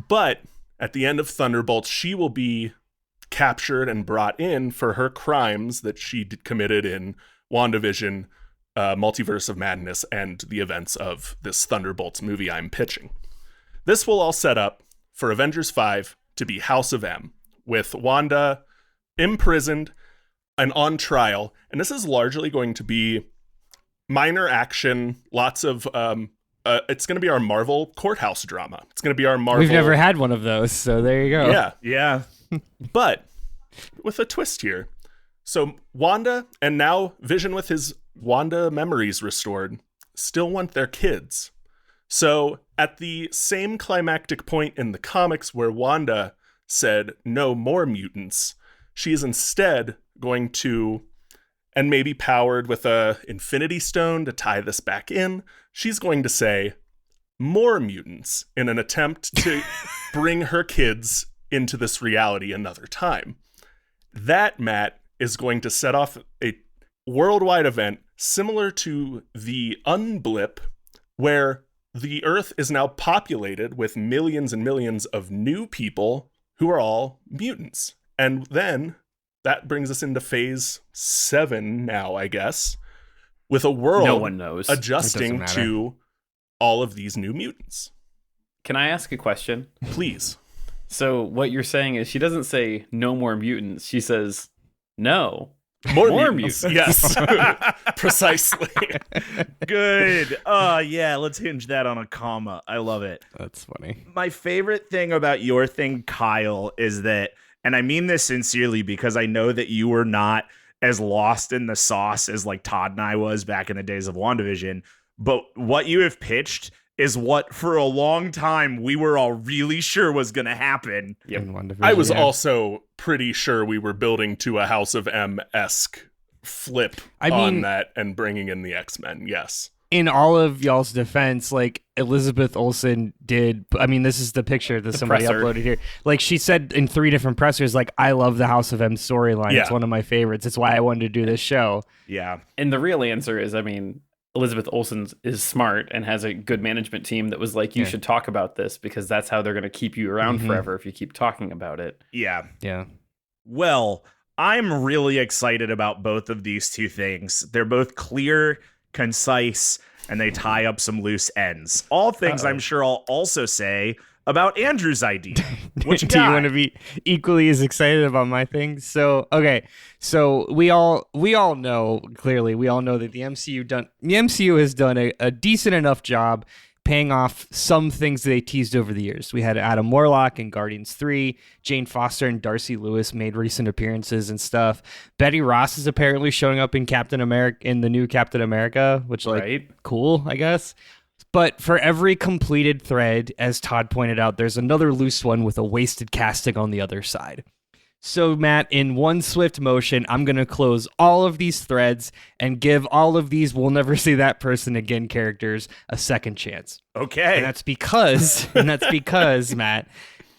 But at the end of Thunderbolts, she will be captured and brought in for her crimes that she committed in WandaVision, Multiverse of Madness, and the events of this Thunderbolts movie I'm pitching. This will all set up for Avengers 5 to be House of M, with Wanda imprisoned and on trial. And this is largely going to be minor action, lots of it's going to be our Marvel courthouse drama. It's going to be our Marvel. We've never had one of those, so there you go. Yeah. But with a twist here. So Wanda and now Vision with his Wanda memories restored still want their kids. So at the same climactic point in the comics where Wanda said no more mutants, she is instead going to, and maybe powered with a Infinity Stone to tie this back in, she's going to say more mutants in an attempt to bring her kids into this reality another time. That, Matt, is going to set off a worldwide event similar to the Unblip, where the Earth is now populated with millions and millions of new people who are all mutants. And then that brings us into phase 7 now, I guess, with a world no one knows adjusting to all of these new mutants. Can I ask a question? Please. So what you're saying is she doesn't say no more mutants. She says no. More mutants. Yes. Precisely. Good. Yeah, let's hinge that on a comma. I love it. That's funny. My favorite thing about your thing, Kyle, is that, and I mean this sincerely because I know that you were not as lost in the sauce as like Todd and I was back in the days of WandaVision, but what you have pitched is what for a long time we were all really sure was going to happen. Yep. I was also pretty sure we were building to a House of M-esque flip on that and bringing in the X-Men. Yes. In all of y'all's defense, like Elizabeth Olsen did, I mean, this is the picture that somebody presser. uploaded here. Like she said in 3 different pressers, like, I love the House of M storyline. Yeah. It's one of my favorites. It's why I wanted to do this show. Yeah. And the real answer is, I mean, Elizabeth Olsen is smart and has a good management team that was like, you should talk about this because that's how they're going to keep you around forever if you keep talking about it. Yeah. Yeah. Well, I'm really excited about both of these 2 things. They're both clear, concise, and they tie up some loose ends. All things I'm sure I'll also say about Andrew's idea. What you Do you got? want to be equally as excited about my thing? So, okay. So we all know, clearly, we all know that the MCU has done a decent enough job paying off some things that they teased over the years. We had Adam Warlock in Guardians 3, Jane Foster and Darcy Lewis made recent appearances and stuff. Betty Ross is apparently showing up in the new Captain America, which cool, I guess. But for every completed thread, as Todd pointed out, there's another loose one with a wasted casting on the other side. So, Matt, in one swift motion, I'm going to close all of these threads and give all of these "we'll never see that person again" characters a second chance. Okay. And that's because, Matt,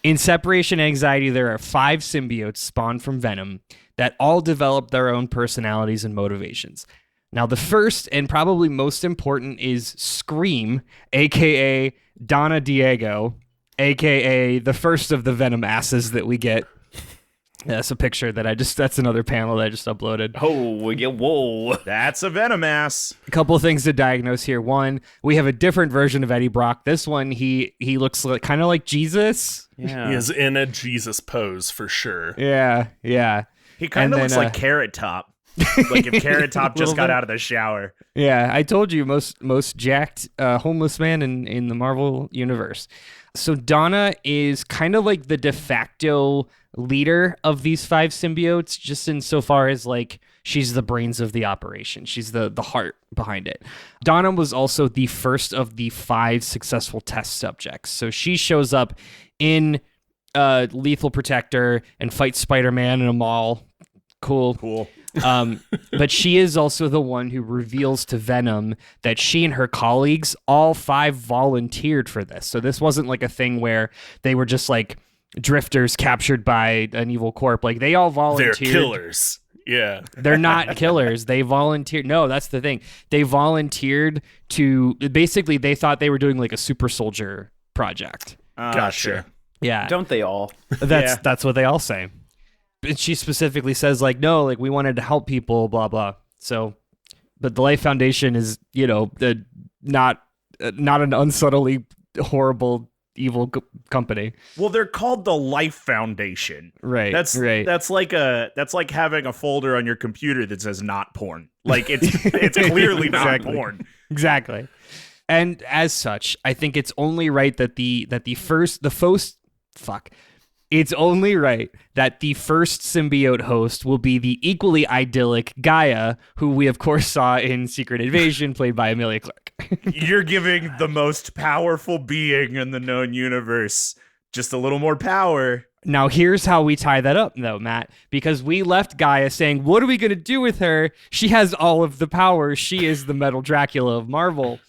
in Separation Anxiety, there are 5 symbiotes spawned from Venom that all develop their own personalities and motivations. Now, the first and probably most important is Scream, a.k.a. Donna Diego, a.k.a. the first of the Venom asses that we get. That's a picture that's another panel that I just uploaded. Oh, yeah, whoa. That's a Venom ass. A couple of things to diagnose here. One, we have a different version of Eddie Brock. This one, he looks kind of like Jesus. Yeah. He is in a Jesus pose for sure. Yeah. He kind of And looks then, like Carrot Top. Like if Carrot Top just got out of the shower. Yeah, I told you, most jacked homeless man in the Marvel universe. So Donna is kind of like the de facto leader of these 5 symbiotes, just insofar as like she's the brains of the operation. She's the heart behind it. Donna was also the first of the 5 successful test subjects. So she shows up in Lethal Protector and fights Spider-Man in a mall. Cool. But she is also the one who reveals to Venom that she and her colleagues, all 5, volunteered for this. So this wasn't like a thing where they were just like drifters captured by an evil corp. Like they all volunteered. They're killers. Yeah. They're not killers. They volunteered. No, that's the thing. They volunteered to, basically they thought they were doing like a super soldier project. Gotcha. Yeah. Don't they all? That's what they all say. And she specifically says like, no, like we wanted to help people, blah, blah. So, but the Life Foundation is, not an unsubtly horrible, evil company. Well, they're called the Life Foundation. Right. That's like having a folder on your computer that says not porn. Like it's clearly not porn. Exactly. And as such, I think it's only right that it's only right that the first symbiote host will be the equally idyllic Gaia, who we of course saw in Secret Invasion, played by Emilia Clarke. You're giving the most powerful being in the known universe just a little more power. Now, here's how we tie that up, though, Matt, because we left Gaia saying, what are we going to do with her? She has all of the power. She is the Metal Dracula of Marvel.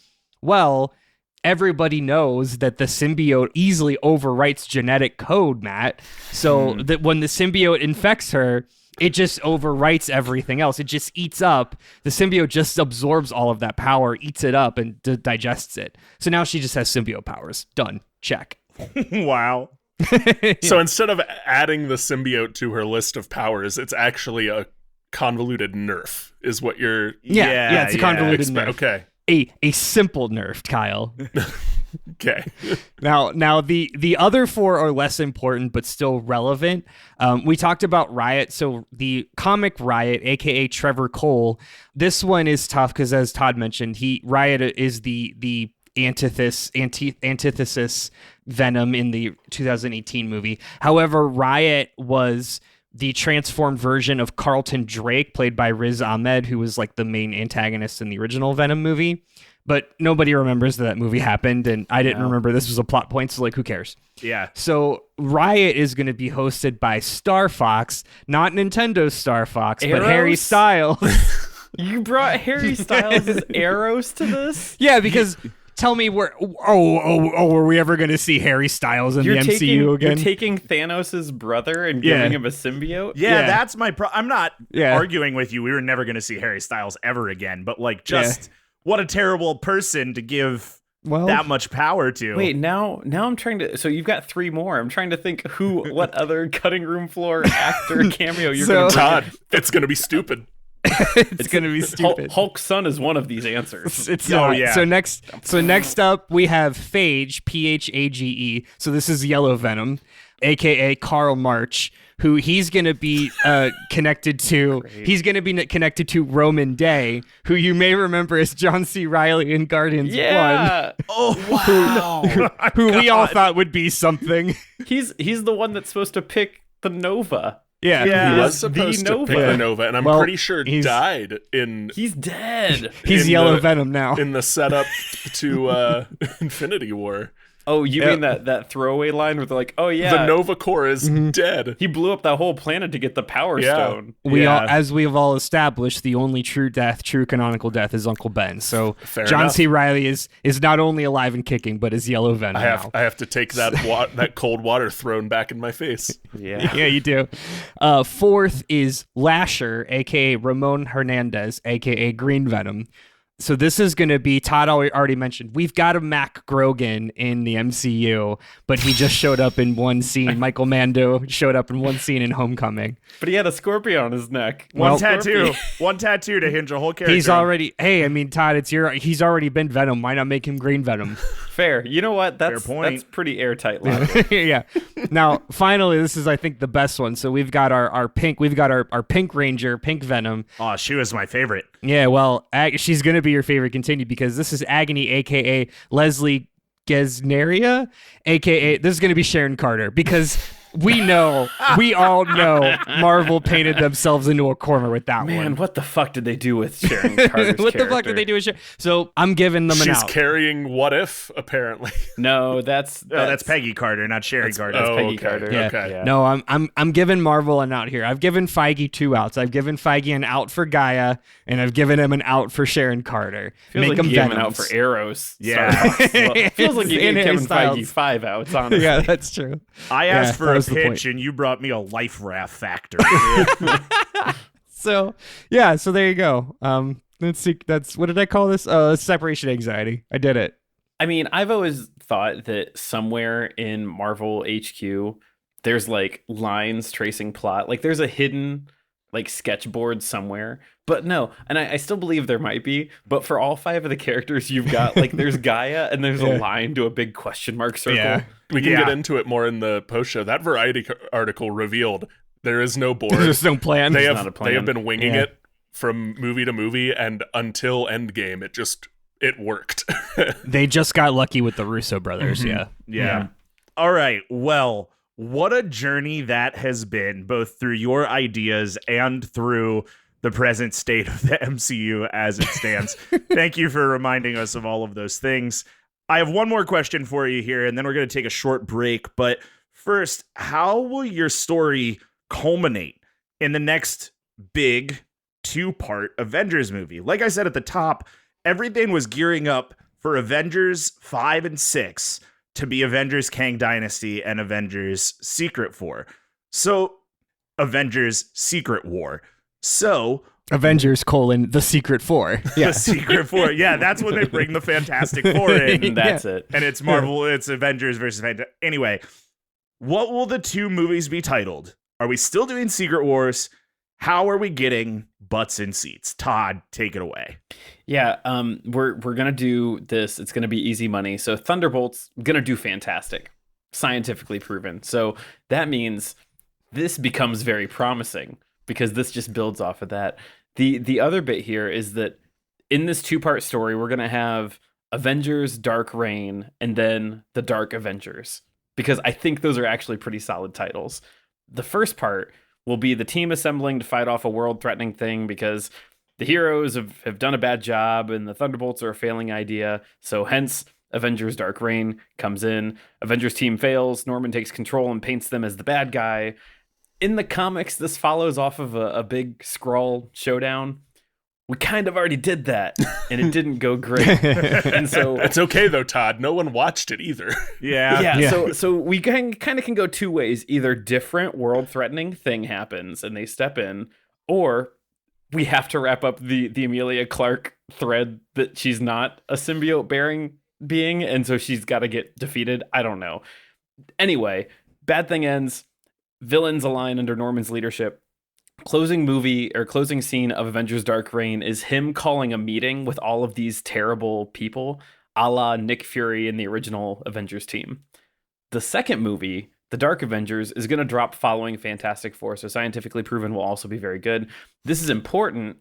Well, everybody knows that the symbiote easily overwrites genetic code, Matt. So that when the symbiote infects her, it just overwrites everything else. It just eats up. The symbiote just absorbs all of that power, eats it up, and digests it. So now she just has symbiote powers. Done. Check. Wow. So instead of adding the symbiote to her list of powers, it's actually a convoluted nerf, is what you're... Yeah, it's a convoluted nerf. Okay. A simple nerf, Kyle. Okay. Now the other 4 are less important but still relevant. We talked about Riot. So the comic Riot, aka Trevor Cole, this one is tough because, as Todd mentioned, Riot is the antithesis Venom in the 2018 movie. However, Riot was the transformed version of Carlton Drake, played by Riz Ahmed, who was like the main antagonist in the original Venom movie. But nobody remembers that movie happened, and I didn't remember this was a plot point, so like, who cares? Yeah. So Riot is going to be hosted by Star Fox, not Nintendo's Star Fox, but Harry Styles. You brought Harry Styles' arrows to this? Yeah, because... Tell me were we ever going to see Harry Styles in the MCU again? You're taking Thanos' brother and giving him a symbiote? Yeah, that's my I'm not arguing with you. We were never going to see Harry Styles ever again, but like what a terrible person to give that much power to. Wait, now I'm trying to... So you've got 3 more. I'm trying to think what other cutting room floor actor cameo you're going to... Todd, it's going to be stupid. It's going to be stupid. Hulk's son is one of these answers. It's not. Yeah. So next up we have Phage, Phage. So this is Yellow Venom, aka Karl March, who he's going to be connected to. He's going to be connected to Roman Day, who you may remember as John C. Reilly in Guardians 1. Oh wow! Who we all thought would be something. He's the one that's supposed to pick the Nova. Yeah, he was supposed to pick the Nova, and I'm pretty sure died in... He's dead. He's Yellow Venom now. In the setup to Infinity War. Oh, you mean that throwaway line where they're like, "Oh yeah, The Nova Corps is dead. he blew up that whole planet to get the Power Stone." As we've all established, the only true canonical death is Uncle Ben. So Fair John enough. C. Reilly is not only alive and kicking, but is Yellow Venom now. I have to take that that cold water thrown back in my face. Yeah. Yeah, you do. Fourth is Lasher, aka Ramon Hernandez, aka Green Venom. So this is going to be, Todd already mentioned, we've got a Mac Grogan in the MCU, but he just showed up in one scene. Michael Mando showed up in one scene in Homecoming. But he had a scorpion on his neck. One tattoo to hinge a whole character. He's already, Todd, he's already been Venom. Why not make him Green Venom? Fair. You know what? That's pretty airtight logic. Yeah. Now, finally, this is, I think, the best one. So we've got our pink Ranger, Pink Venom. Oh, she was my favorite. Yeah, well, she's going to be your favorite continued because this is Agony, a.k.a. Leslie Gesnaria, a.k.a. This is going to be Sharon Carter because we all know Marvel painted themselves into a corner with that one. Man, what the fuck did they do with Sharon Carter's What the fuck did they do with Sharon? So I'm giving them an She's out. carrying What If, apparently. No, that's Peggy Carter, not Sharon Carter. That's Peggy okay. Carter. Yeah. Okay. Yeah. No, I'm giving Marvel an out here. I've given Feige 2 outs. I've given Feige an out for Gaia, and I've given him an out for Sharon Carter. Feels Make like them you gave him an Venoms. out for Arrows. Yeah. Feels like you And gave Harry Kevin Styles. Feige 5 outs, honestly. Yeah, that's true. I asked for that a was the point. pitch, and you brought me a life raft factor. So there you go. Let's see. That's, what did I call this? Separation anxiety. I did it. I mean, I've always thought that somewhere in Marvel HQ, there's like lines tracing plot. Like there's a hidden like sketchboard somewhere. But no, and I still believe there might be. But for all 5 of the characters you've got, like there's Gaia and there's a line to a big question mark circle. Yeah. We can Yeah. get into it more in the post show. That Variety article revealed there is no board. There's no plan. They not have a plan. they have been winging Yeah. it from movie to movie, and until Endgame, it worked. They just got lucky with the Russo brothers. Yeah. Yeah. All right. Well, what a journey that has been, both through your ideas and through the present state of the MCU as it stands. Thank you for reminding us of all of those things. I have one more question for you here, and then we're going to take a short break. But first, how will your story culminate in the next big 2-part Avengers movie? Like I said at the top, everything was gearing up for Avengers 5 and 6 to be Avengers Kang Dynasty and Avengers Secret War. So, Avengers Secret War. So, Avengers: The Secret Four. the Secret Four. Yeah, that's when they bring the Fantastic Four in. And that's it. And it's Marvel, it's Avengers versus Fantastic. Anyway, what will the 2 movies be titled? Are we still doing Secret Wars? How are we getting butts in seats? Todd, take it away. Yeah, we're gonna do this. It's gonna be easy money. So Thunderbolt's gonna do fantastic, scientifically proven. So that means this becomes very promising because this just builds off of that. The other bit here is that in this 2-part story, we're gonna have Avengers Dark Reign and then the Dark Avengers, because I think those are actually pretty solid titles. The first part will be the team assembling to fight off a world-threatening thing because the heroes have done a bad job and the Thunderbolts are a failing idea. So hence, Avengers Dark Reign comes in. Avengers team fails. Norman takes control and paints them as the bad guy. In the comics, this follows off of a big Skrull showdown. We kind of already did that, and it didn't go great. And so It's okay though, Todd. No one watched it either. Yeah. So we kind of can go 2 ways. Either different world-threatening thing happens and they step in, or we have to wrap up the Amelia Clark thread that she's not a symbiote-bearing being, and so she's got to get defeated. I don't know. Anyway, bad thing ends. Villains align under Norman's leadership. Closing scene of Avengers Dark Reign is him calling a meeting with all of these terrible people, a la Nick Fury in the original Avengers team. The second movie, The Dark Avengers, is going to drop following Fantastic Four, so scientifically proven will also be very good. This is important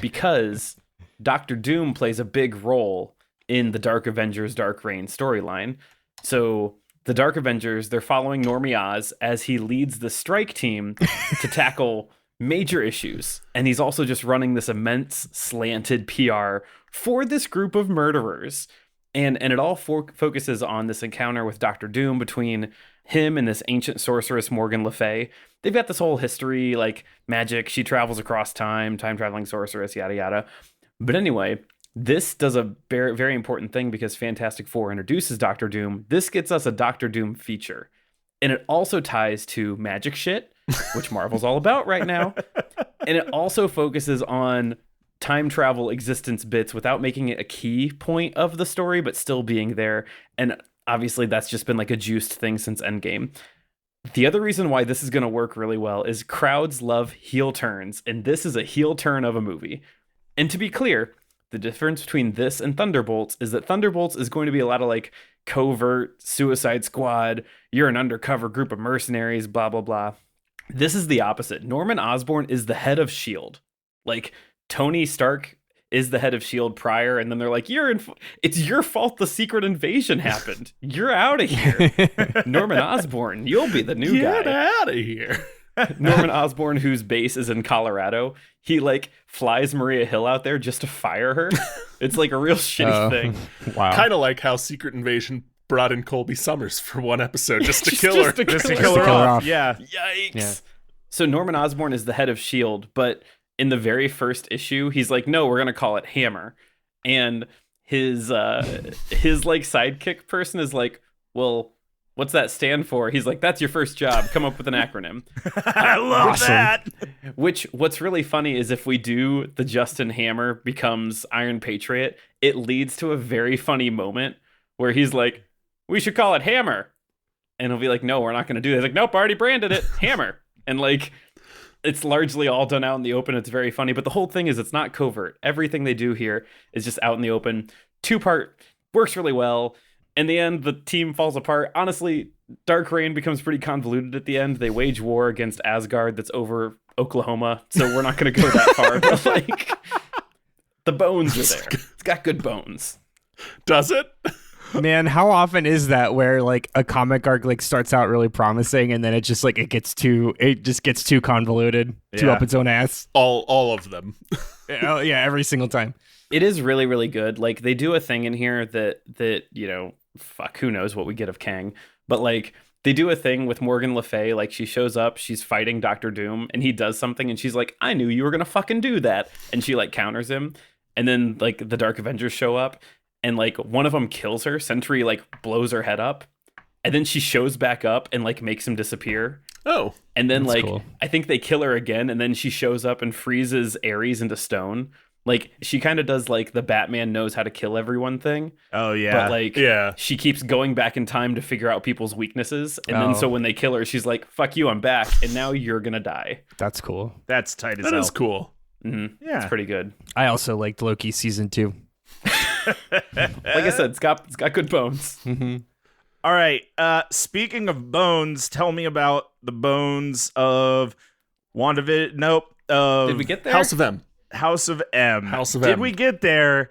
because Doctor Doom plays a big role in the Dark Avengers Dark Reign storyline. So the Dark Avengers, they're following Normie Oz as he leads the strike team to tackle major issues. And he's also just running this immense slanted PR for this group of murderers. And it all focuses on this encounter with Doctor Doom between him and this ancient sorceress Morgan Le Fay. They've got this whole history, like magic. She travels across time traveling sorceress, yada yada. But anyway, this does a very, very important thing because Fantastic Four introduces Doctor Doom. This gets us a Doctor Doom feature. And it also ties to magic shit, which Marvel's all about right now. And it also focuses on time travel existence bits without making it a key point of the story, but still being there. And obviously that's just been like a juiced thing since Endgame. The other reason why this is going to work really well is crowds love heel turns, and this is a heel turn of a movie. And to be clear, the difference between this and Thunderbolts is that Thunderbolts is going to be a lot of like covert Suicide Squad, you're an undercover group of mercenaries, blah blah blah. This is the opposite. Norman Osborn is the head of S.H.I.E.L.D. Like, Tony Stark is the head of S.H.I.E.L.D. prior, and then they're like, it's your fault the secret invasion happened. You're out of here. Norman Osborn, you'll be the new guy. Get out of here. Norman Osborn, whose base is in Colorado, he like flies Maria Hill out there just to fire her. It's like a real shitty thing. Wow. Kind of like how Secret Invasion brought in Colby Summers for one episode just to kill her. Just to kill her off. Yeah. Yikes. Yeah. So Norman Osborn is the head of S.H.I.E.L.D., but in the very first issue, he's like, no, we're going to call it Hammer. And his like sidekick person is like, well, what's that stand for? He's like, that's your first job. Come up with an acronym. I love that. What's really funny is if we do the Justin Hammer becomes Iron Patriot, it leads to a very funny moment where he's like, we should call it Hammer. And he'll be like, no, we're not going to do that. He's like, nope, I already branded it Hammer. And like, it's largely all done out in the open. It's very funny, but the whole thing is it's not covert. Everything they do here is just out in the open. 2-part, works really well. In the end, the team falls apart. Honestly, Dark Reign becomes pretty convoluted at the end. They wage war against Asgard that's over Oklahoma, so we're not going to go that far. But like, the bones are there. It's got good bones. Does it? Man, how often is that where like a comic arc like starts out really promising and then it just gets too convoluted, too Yeah. up its own ass? All of them. Oh yeah, every single time. It is really, really good. Like, they do a thing in here that you know, fuck, who knows what we get of Kang, but like, they do a thing with Morgan Le Fay. Like, she shows up, she's fighting Doctor Doom, and he does something, and she's like, I knew you were gonna fucking do that, and she like counters him, and then like the Dark Avengers show up, and like one of them kills her. Sentry like blows her head up, and then she shows back up and like makes him disappear. Oh, And then That's like cool. I think they kill her again, and then she shows up and freezes Ares into stone. Like, she kind of does like the Batman knows how to kill everyone thing, Oh yeah. but like yeah. she keeps going back in time to figure out people's weaknesses, and then so when they kill her, she's like, "Fuck you, I'm back, and now you're gonna die." That's cool. That's tight as That hell. is cool. Mm-hmm. Yeah. It's pretty good. I also liked Loki season 2. Like I said, it's got good bones. Mm-hmm. All right. Speaking of bones, tell me about the bones of WandaVision. Nope. Did we get there? House of M. House of M. House of Did M. we get there?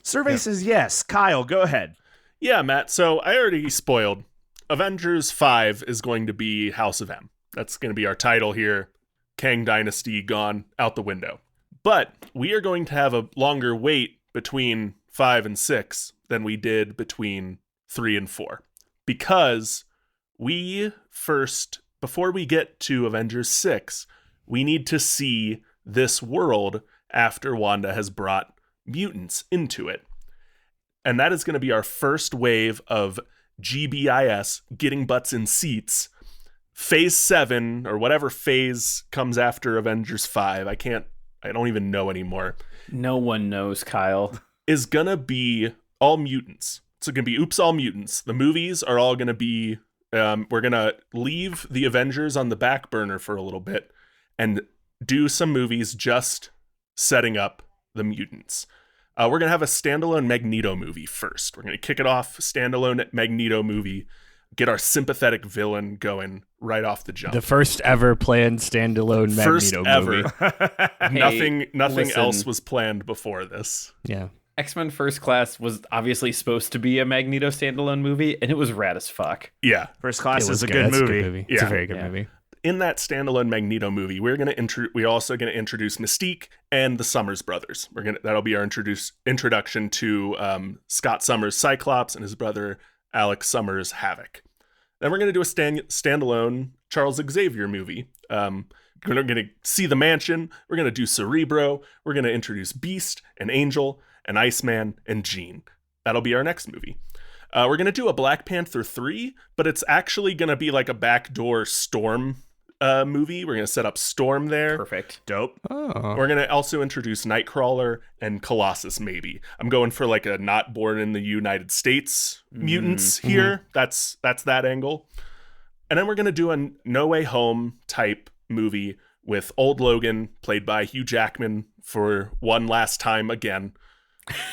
Survey says yes. Kyle, go ahead. Yeah, Matt. So I already spoiled. Avengers 5 is going to be House of M. That's going to be our title here. Kang Dynasty gone out the window. But we are going to have a longer wait between 5 and 6 than we did between 3 and 4. Because we first, before we get to Avengers 6, we need to see this world after Wanda has brought mutants into it. And that is going to be our first wave of GBIS, getting butts in seats. Phase 7, or whatever phase comes after Avengers 5, I don't even know anymore, No one knows, Kyle. is going to be all mutants. It's going to be Oops, All Mutants. The movies are all going to be, we're going to leave the Avengers on the back burner for a little bit and do some movies just setting up the mutants. We're going to have a standalone Magneto movie first. We're going to kick it off, standalone Magneto movie, get our sympathetic villain going right off the jump. The first ever planned standalone First Magneto ever. movie. Nothing listen. else was planned before this. Yeah. X-Men First Class was obviously supposed to be a Magneto standalone movie, and it was rad as fuck. Yeah. First Class It was is a good That's movie. It's a Yeah. very good Yeah. movie. in that standalone Magneto movie, we're also going to introduce Mystique and the Summers brothers. That'll be our introduction to Scott Summers Cyclops and his brother Alex Summers Havoc. Then we're going to do a standalone Charles Xavier movie. We're going to see the Mansion. We're going to do Cerebro. We're going to introduce Beast and Angel and Iceman and Jean. That'll be our next movie. We're going to do a Black Panther 3, but it's actually going to be like a backdoor Storm movie. We're going to set up Storm there. Perfect. Dope. Oh. We're going to also introduce Nightcrawler and Colossus, maybe. I'm going for like a not born in the United States mutants here. That's that angle. And then we're going to do a No Way Home type movie with old Logan, played by Hugh Jackman for one last time again,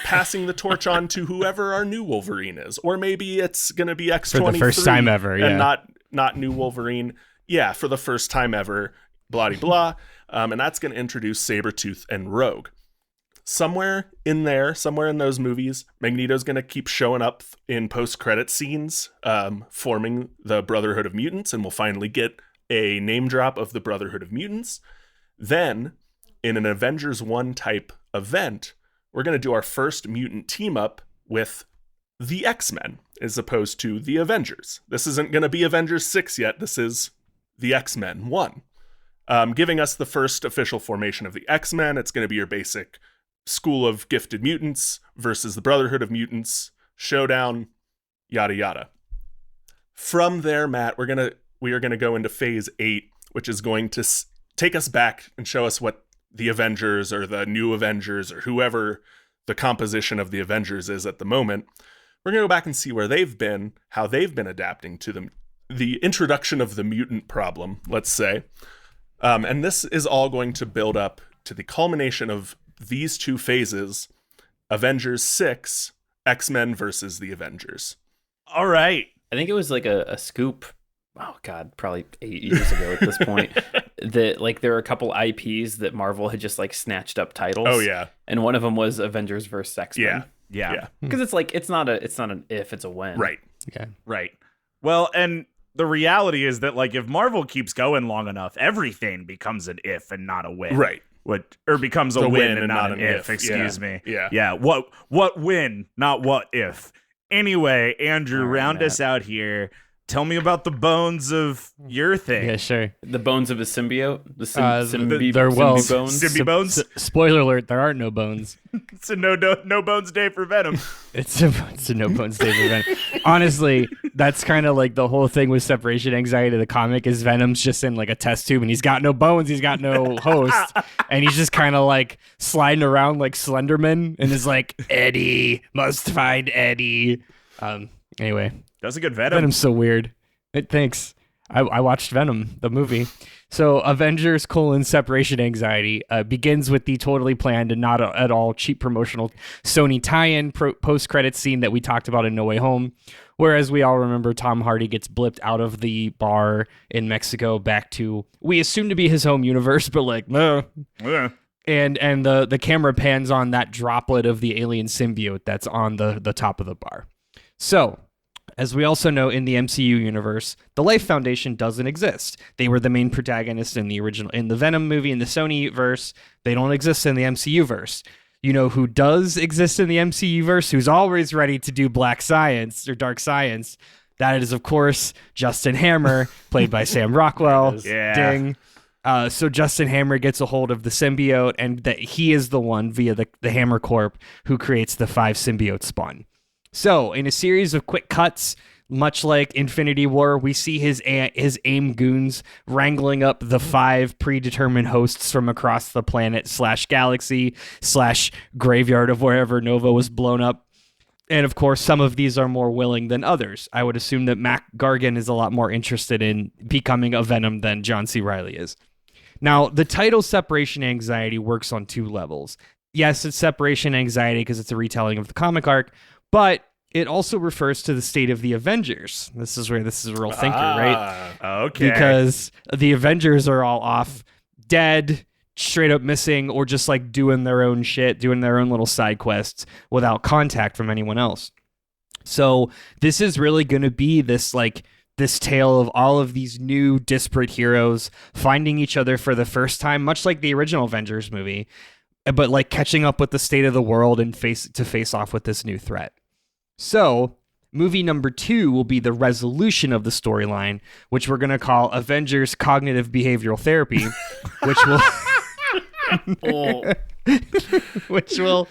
passing the torch on to whoever our new Wolverine is. Or maybe it's going to be X-23. For the first time ever, yeah. And not new Wolverine. Yeah, for the first time ever, blah-de-blah. And that's going to introduce Sabretooth and Rogue. Somewhere in those movies, Magneto's going to keep showing up in post-credit scenes, forming the Brotherhood of Mutants, and we'll finally get a name drop of the Brotherhood of Mutants. Then, in an Avengers 1 type event, we're going to do our first mutant team up with the X-Men as opposed to the Avengers. This isn't going to be Avengers 6 yet. This is the X-Men 1. Giving us the first official formation of the X-Men. It's going to be your basic School of Gifted Mutants versus the Brotherhood of Mutants, showdown, yada yada. From there, Matt, we are going to go into Phase 8, which is going to take us back and show us what the Avengers or the new Avengers or whoever the composition of the Avengers is at the moment. We're going to go back and see where they've been, how they've been adapting to the introduction of the mutant problem, let's say. And this is all going to build up to the culmination of these two phases, Avengers 6, X-Men versus the Avengers. All right. I think it was like a scoop. Oh God, probably 8 years ago at this point. That like there are a couple IPs that Marvel had just like snatched up titles. Oh yeah, and one of them was Avengers versus X-Men. Yeah. Because it's like it's not an if, it's a when. Right. Okay. Right. Well, and the reality is that like if Marvel keeps going long enough, everything becomes an if and not a win. Right. Or becomes a win and not an if. Excuse me. Yeah. Yeah. What win, not what if. Anyway, Andrew, round us out here. Tell me about the bones of your thing. Yeah, sure. The bones of a symbiote. The they're well, symbi bones. Symbi bones. Spoiler alert: there aren't no bones. It's a no bones day for Venom. It's a no bones day for Venom. Honestly, that's kind of like the whole thing with separation anxiety. The comic is Venom's just in like a test tube, and he's got no bones, he's got no host, and he's just kind of like sliding around like Slenderman, and is like, Eddie must find Eddie. Anyway. That's a good Venom. Venom's so weird. Thanks. I watched Venom, the movie. So Avengers: separation anxiety begins with the totally planned and not at all cheap promotional Sony tie-in post-credit scene that we talked about in No Way Home. Whereas we all remember Tom Hardy gets blipped out of the bar in Mexico back to, we assume to be his home universe, but like, no. Yeah. And the camera pans on that droplet of the alien symbiote that's on the top of the bar. So, as we also know in the MCU universe, the Life Foundation doesn't exist. They were the main protagonist in the Venom movie, in the Sony verse. They don't exist in the MCU verse. You know who does exist in the MCU verse? Who's always ready to do black science or dark science? That is, of course, Justin Hammer, played by Sam Rockwell. Yeah. Ding. So Justin Hammer gets a hold of the symbiote, and that he is the one via the Hammer Corp who creates the 5 symbiote spawn. So, in a series of quick cuts, much like Infinity War, we see his AIM goons wrangling up the 5 predetermined hosts from across the planet / galaxy / graveyard of wherever Nova was blown up. And of course, some of these are more willing than others. I would assume that Mac Gargan is a lot more interested in becoming a Venom than John C. Reilly is. Now, the title Separation Anxiety works on 2 levels. Yes, it's separation anxiety because it's a retelling of the comic arc, but it also refers to the state of the Avengers. This is where this is a real thinker, right? Okay. Because the Avengers are all off, dead, straight up missing, or just like doing their own shit, doing their own little side quests without contact from anyone else. So this is really going to be this like this tale of all of these new disparate heroes finding each other for the first time, much like the original Avengers movie, but like catching up with the state of the world and face off with this new threat. So movie number 2 will be the resolution of the storyline, which we're going to call Avengers Cognitive Behavioral Therapy, which will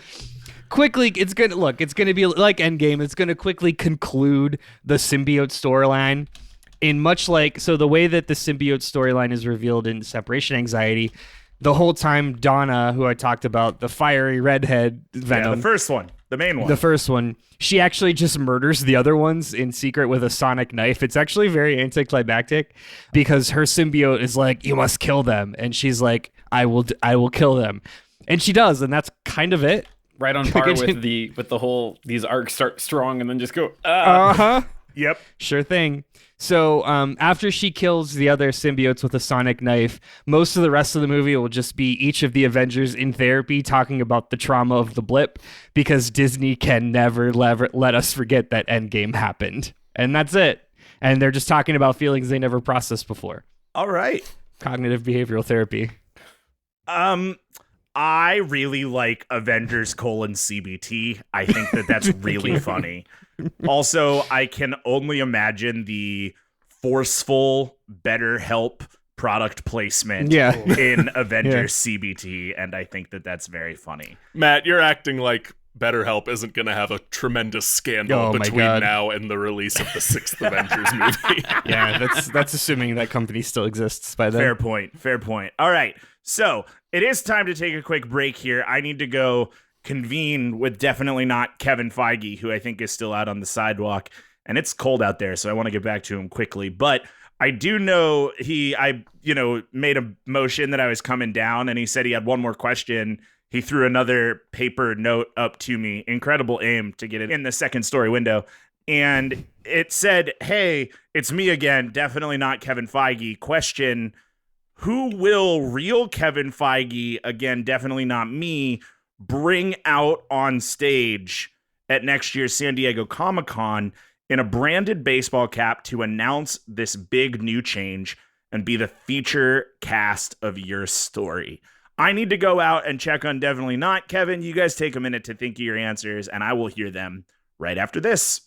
quickly, it's going to be like Endgame. It's going to quickly conclude the symbiote storyline in much like, so the way that the symbiote storyline is revealed in Separation Anxiety, the whole time Donna, who I talked about, the fiery redhead Venom. Yeah, the first one, the main one. The first one, she actually just murders the other ones in secret with a sonic knife. It's actually very anticlimactic because her symbiote is like, you must kill them. And she's like, I will kill them. And she does, and that's kind of it. Right on par with the whole, these arcs start strong and then just go, Yep. Sure thing. So after she kills the other symbiotes with a sonic knife, most of the rest of the movie will just be each of the Avengers in therapy talking about the trauma of the blip, because Disney can never let us forget that Endgame happened. And that's it. And they're just talking about feelings they never processed before. All right. Cognitive behavioral therapy. I really like Avengers CBT. I think that that's really funny. Also, I can only imagine the forceful BetterHelp product placement in Avengers CBT, and I think that that's very funny. Matt, you're acting like BetterHelp isn't going to have a tremendous scandal between now and the release of the 6th Avengers movie. Yeah, that's assuming that company still exists by then. Fair point. All right, so it is time to take a quick break here. I need to go convene with definitely not Kevin Feige, who I think is still out on the sidewalk, and it's cold out there, so I want to get back to him quickly. But I do know I made a motion that I was coming down, and he said he had one more question. He threw another paper note up to me. Incredible aim to get it in the second story window. And it said, hey, it's me again. Definitely not Kevin Feige. Question, who will real Kevin Feige, again, definitely not me, bring out on stage at next year's San Diego Comic-Con in a branded baseball cap to announce this big new change and be the feature cast of your story? I need to go out and check on Definitely Not. Kevin, you guys take a minute to think of your answers, and I will hear them right after this.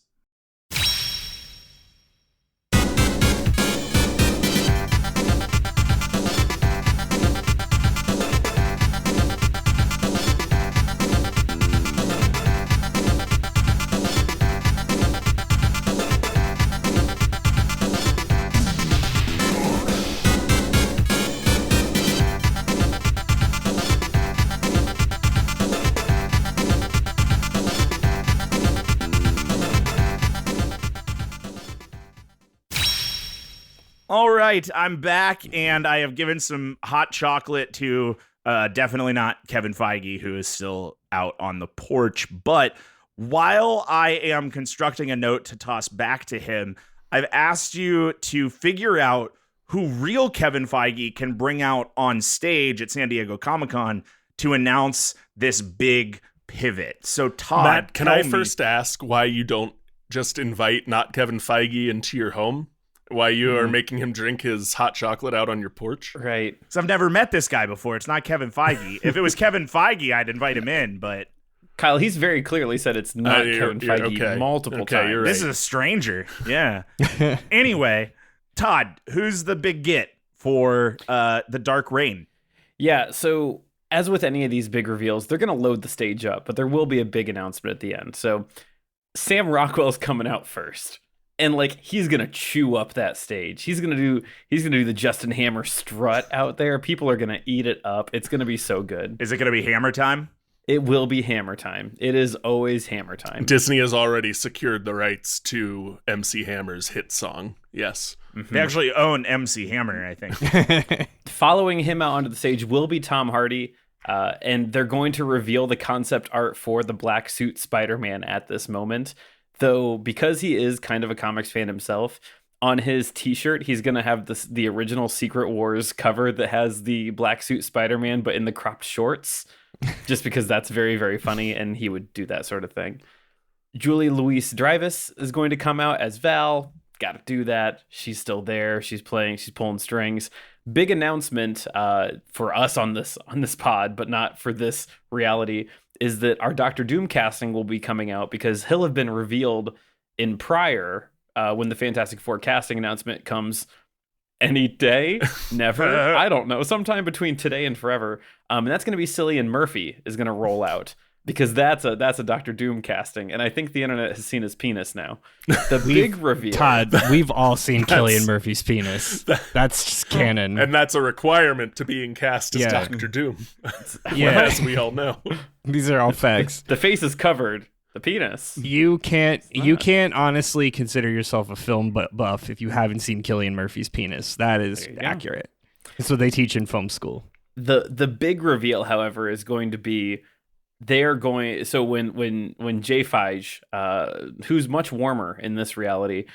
All right, I'm back, and I have given some hot chocolate to definitely not Kevin Feige, who is still out on the porch. But while I am constructing a note to toss back to him, I've asked you to figure out who real Kevin Feige can bring out on stage at San Diego Comic-Con to announce this big pivot. So, Todd, Matt, can I first ask why you don't just invite not Kevin Feige into your home? Why you are making him drink his hot chocolate out on your porch? Right. So I've never met this guy before. It's not Kevin Feige. If it was Kevin Feige, I'd invite him in, but... Kyle, he's very clearly said it's not Kevin Feige multiple times. You're right. This is a stranger. Yeah. Anyway, Todd, who's the big get for the Dark Reign? Yeah, so as with any of these big reveals, they're going to load the stage up, but there will be a big announcement at the end. So Sam Rockwell's coming out first. And like he's gonna chew up that stage. He's gonna do the Justin Hammer strut out there. People are gonna eat it up. It's gonna be so good. Is it gonna be Hammer time? It will be Hammer time. It is always Hammer time. Disney has already secured the rights to MC Hammer's hit song. Yes. Mm-hmm. They actually own MC Hammer, I think. Following him out onto the stage will be Tom Hardy. And they're going to reveal the concept art for the black suit Spider-Man at this moment. Though, because he is kind of a comics fan himself, on his t-shirt, he's going to have the original Secret Wars cover that has the black suit Spider-Man, but in the cropped shorts, just because that's very, very funny, and he would do that sort of thing. Julie Louise-Dreyfus is going to come out as Val. got to do that. She's still there. She's pulling strings. Big announcement for us on this pod, but not for this reality, is that our Doctor Doom casting will be coming out because he'll have been revealed in prior when the Fantastic Four casting announcement comes any day, never. I don't know, sometime between today and forever. And that's going to be Cillian Murphy is going to roll out because that's a Doctor Doom casting, and I think the internet has seen his penis now. The big reveal. Todd, we've all seen Cillian Murphy's penis. That's just canon. And that's a requirement to being cast as Doctor Doom. As we all know. These are all facts. The face is covered. The penis. You can't honestly consider yourself a film buff if you haven't seen Cillian Murphy's penis. That is accurate. That's what they teach in film school. The big reveal, however, is going to be they're going. So when Jay Feige, who's much warmer in this reality,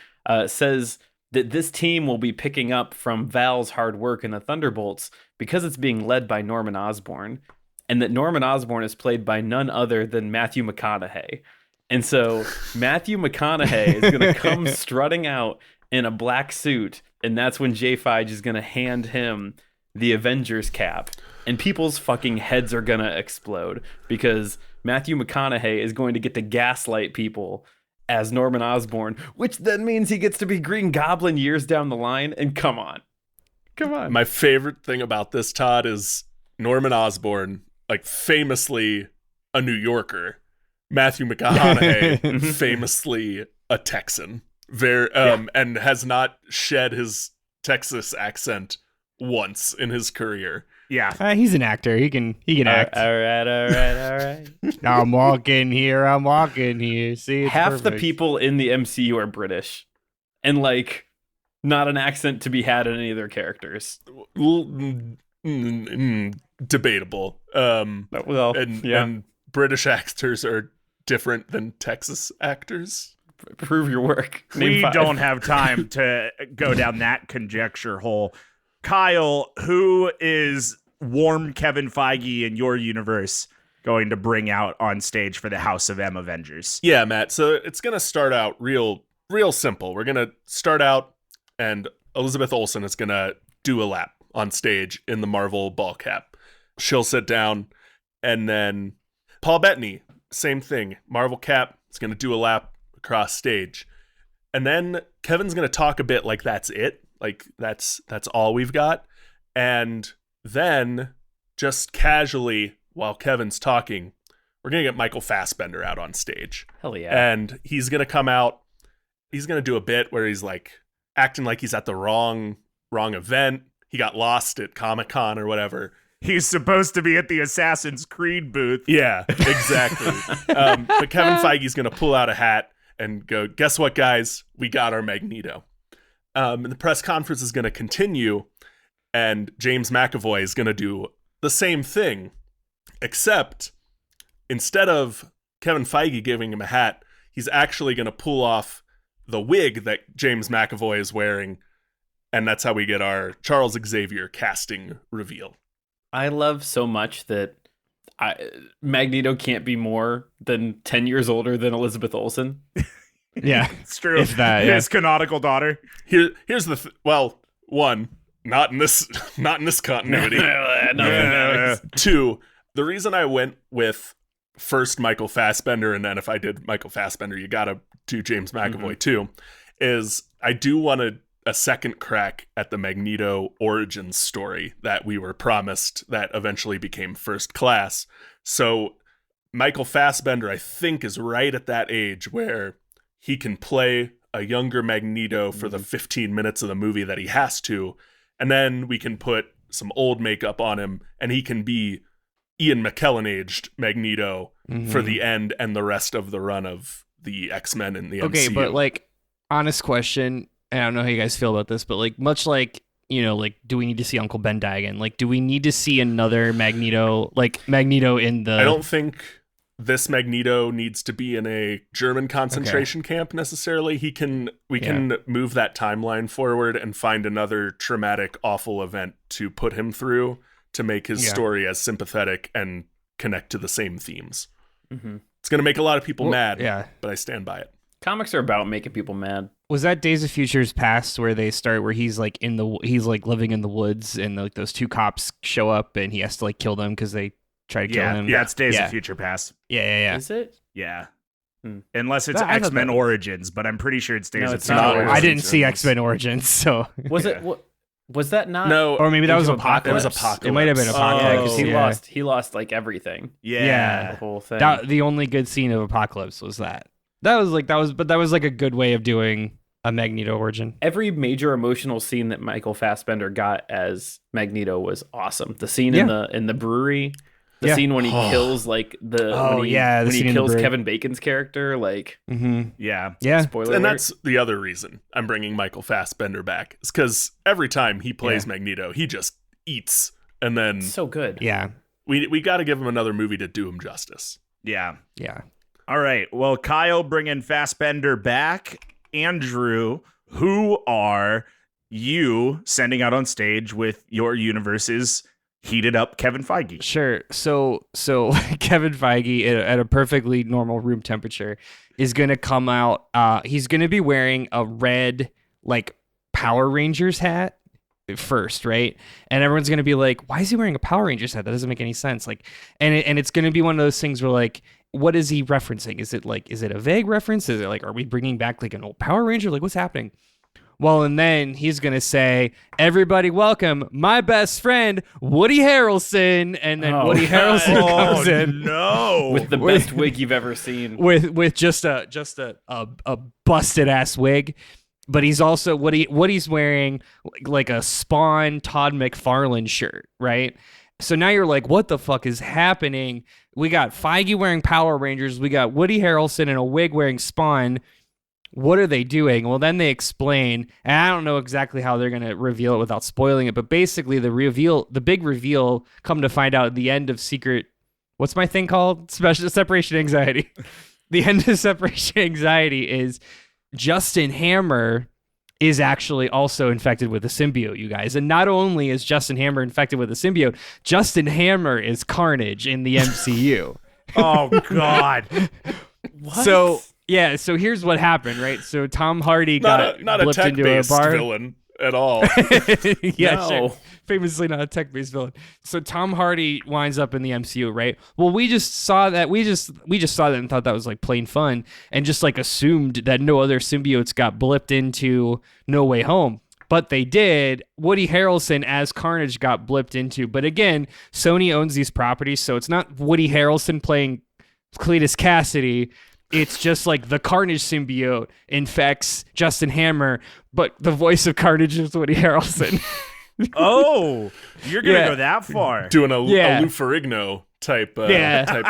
says that this team will be picking up from Val's hard work in the Thunderbolts because it's being led by Norman Osborn. And that Norman Osborn is played by none other than Matthew McConaughey. And so Matthew McConaughey is going to come strutting out in a black suit, and that's when Jay Feige is going to hand him the Avengers cap. And people's fucking heads are going to explode because Matthew McConaughey is going to get to gaslight people as Norman Osborn, which then means he gets to be Green Goblin years down the line. And come on. My favorite thing about this, Todd, is Norman Osborn, like famously a New Yorker, Matthew McConaughey, famously a Texan, and has not shed his Texas accent once in his career. Yeah, he's an actor. He can act. All right. I'm walking here. See, it's half perfect. the people in the MCU are British, and like not an accent to be had in any of their characters. Debatable. And British actors are different than Texas actors. Prove your work. We don't have time to go down that conjecture hole. Kyle, who is warm Kevin Feige in your universe going to bring out on stage for the House of M Avengers? Yeah, Matt. So it's going to start out real simple. We're going to start out and Elizabeth Olsen is going to do a lap on stage in the Marvel ball cap. She'll sit down, and then Paul Bettany, same thing. Marvel cap is going to do a lap across stage. And then Kevin's going to talk a bit like that's it. Like that's all we've got. And then just casually while Kevin's talking, we're going to get Michael Fassbender out on stage. Hell yeah. And he's going to come out. He's going to do a bit where he's like acting like he's at the wrong event. He got lost at Comic-Con or whatever. He's supposed to be at the Assassin's Creed booth. Yeah, exactly. But Kevin Feige's going to pull out a hat and go, guess what, guys? We got our Magneto. And the press conference is going to continue, and James McAvoy is going to do the same thing, except instead of Kevin Feige giving him a hat, he's actually going to pull off the wig that James McAvoy is wearing, and that's how we get our Charles Xavier casting reveal. I love so much that Magneto can't be more than 10 years older than Elizabeth Olsen. Yeah, it's true. If that, his canonical daughter. Here's the one, not in this continuity. Two, the reason I went with first Michael Fassbender, and then if I did Michael Fassbender, you gotta do James McAvoy too, is I do want a second crack at the Magneto origin story that we were promised that eventually became First Class. So Michael Fassbender, I think, is right at that age where he can play a younger Magneto for the 15 minutes of the movie that he has to, and then we can put some old makeup on him, and he can be Ian McKellen-aged Magneto for the end and the rest of the run of the X-Men and the MCU. Okay, but like, honest question, and I don't know how you guys feel about this, but like, much like, you know, like, do we need to see Uncle Ben Dagan? Like, do we need to see another Magneto, like Magneto in the... I don't think this Magneto needs to be in a German concentration camp necessarily. We can move that timeline forward and find another traumatic, awful event to put him through to make his story as sympathetic and connect to the same themes. It's going to make a lot of people mad, but I stand by it. Comics are about making people mad. Was that Days of Futures Past where he's like living in the woods and like those two cops show up and he has to like kill them because they try to kill him? Yeah, it's Days of Future Past. Yeah. Is it? Yeah. Hmm. Unless it's X-Men Origins, but I'm pretty sure it's Days of it's Future not. Past. I didn't see X-Men Origins, so Was it? Was that not? No, or maybe that was Into Apocalypse. It was Apocalypse. It might have been Yeah, Apocalypse. because he lost like everything. Yeah. The whole thing. The only good scene of Apocalypse was that. That was like a good way of doing a Magneto origin. Every major emotional scene that Michael Fassbender got as Magneto was awesome. The scene in the brewery, the scene when he kills like when he kills Kevin Bacon's character, like Yeah. spoiler And alert. that's the other reason I'm bringing Michael Fassbender back. Is because every time he plays Magneto, he just eats, and then so good. Yeah. we got to give him another movie to do him justice. Yeah. Yeah. All right. Well, Kyle bringing Fassbender back. Andrew, who are you sending out on stage with your universe's heated up Kevin Feige? Sure. So Kevin Feige at a perfectly normal room temperature is going to come out. He's going to be wearing a red like Power Rangers hat first, right? And everyone's going to be like, why is he wearing a Power Rangers hat? That doesn't make any sense. Like, and it's going to be one of those things where like, what is he referencing? Is it a vague reference? Is it like, are we bringing back like an old Power Ranger? Like, what's happening? Well, and then he's going to say, everybody welcome my best friend, Woody Harrelson. And then Woody Harrelson comes in. No. With the best wig you've ever seen. With just a busted ass wig. But he's also, Woody's wearing like a Spawn Todd McFarlane shirt, right? So now you're like, what the fuck is happening? We got Feige wearing Power Rangers. We got Woody Harrelson in a wig wearing Spawn. What are they doing? Well, then they explain, and I don't know exactly how they're going to reveal it without spoiling it, but basically the big reveal, come to find out at the end of Secret, what's my thing called? Separation Anxiety. The end of Separation Anxiety is Justin Hammer is actually also infected with a symbiote, you guys. And not only is Justin Hammer infected with a symbiote, Justin Hammer is Carnage in the MCU. Oh, God. What? So here's what happened, right? So Tom Hardy got not a blipped into a tech-based bar. villain at all. Yeah, No. sure. Famously not a tech-based villain. So Tom Hardy winds up in the MCU, right? Well, we just saw that. We just saw that and thought that was like plain fun, and just like assumed that no other symbiotes got blipped into No Way Home. But they did. Woody Harrelson as Carnage got blipped into. But again, Sony owns these properties, so it's not Woody Harrelson playing Cletus Cassidy. It's just like the Carnage symbiote infects Justin Hammer, but the voice of Carnage is Woody Harrelson. Oh, you're going to go that far. Doing a Lou Ferrigno type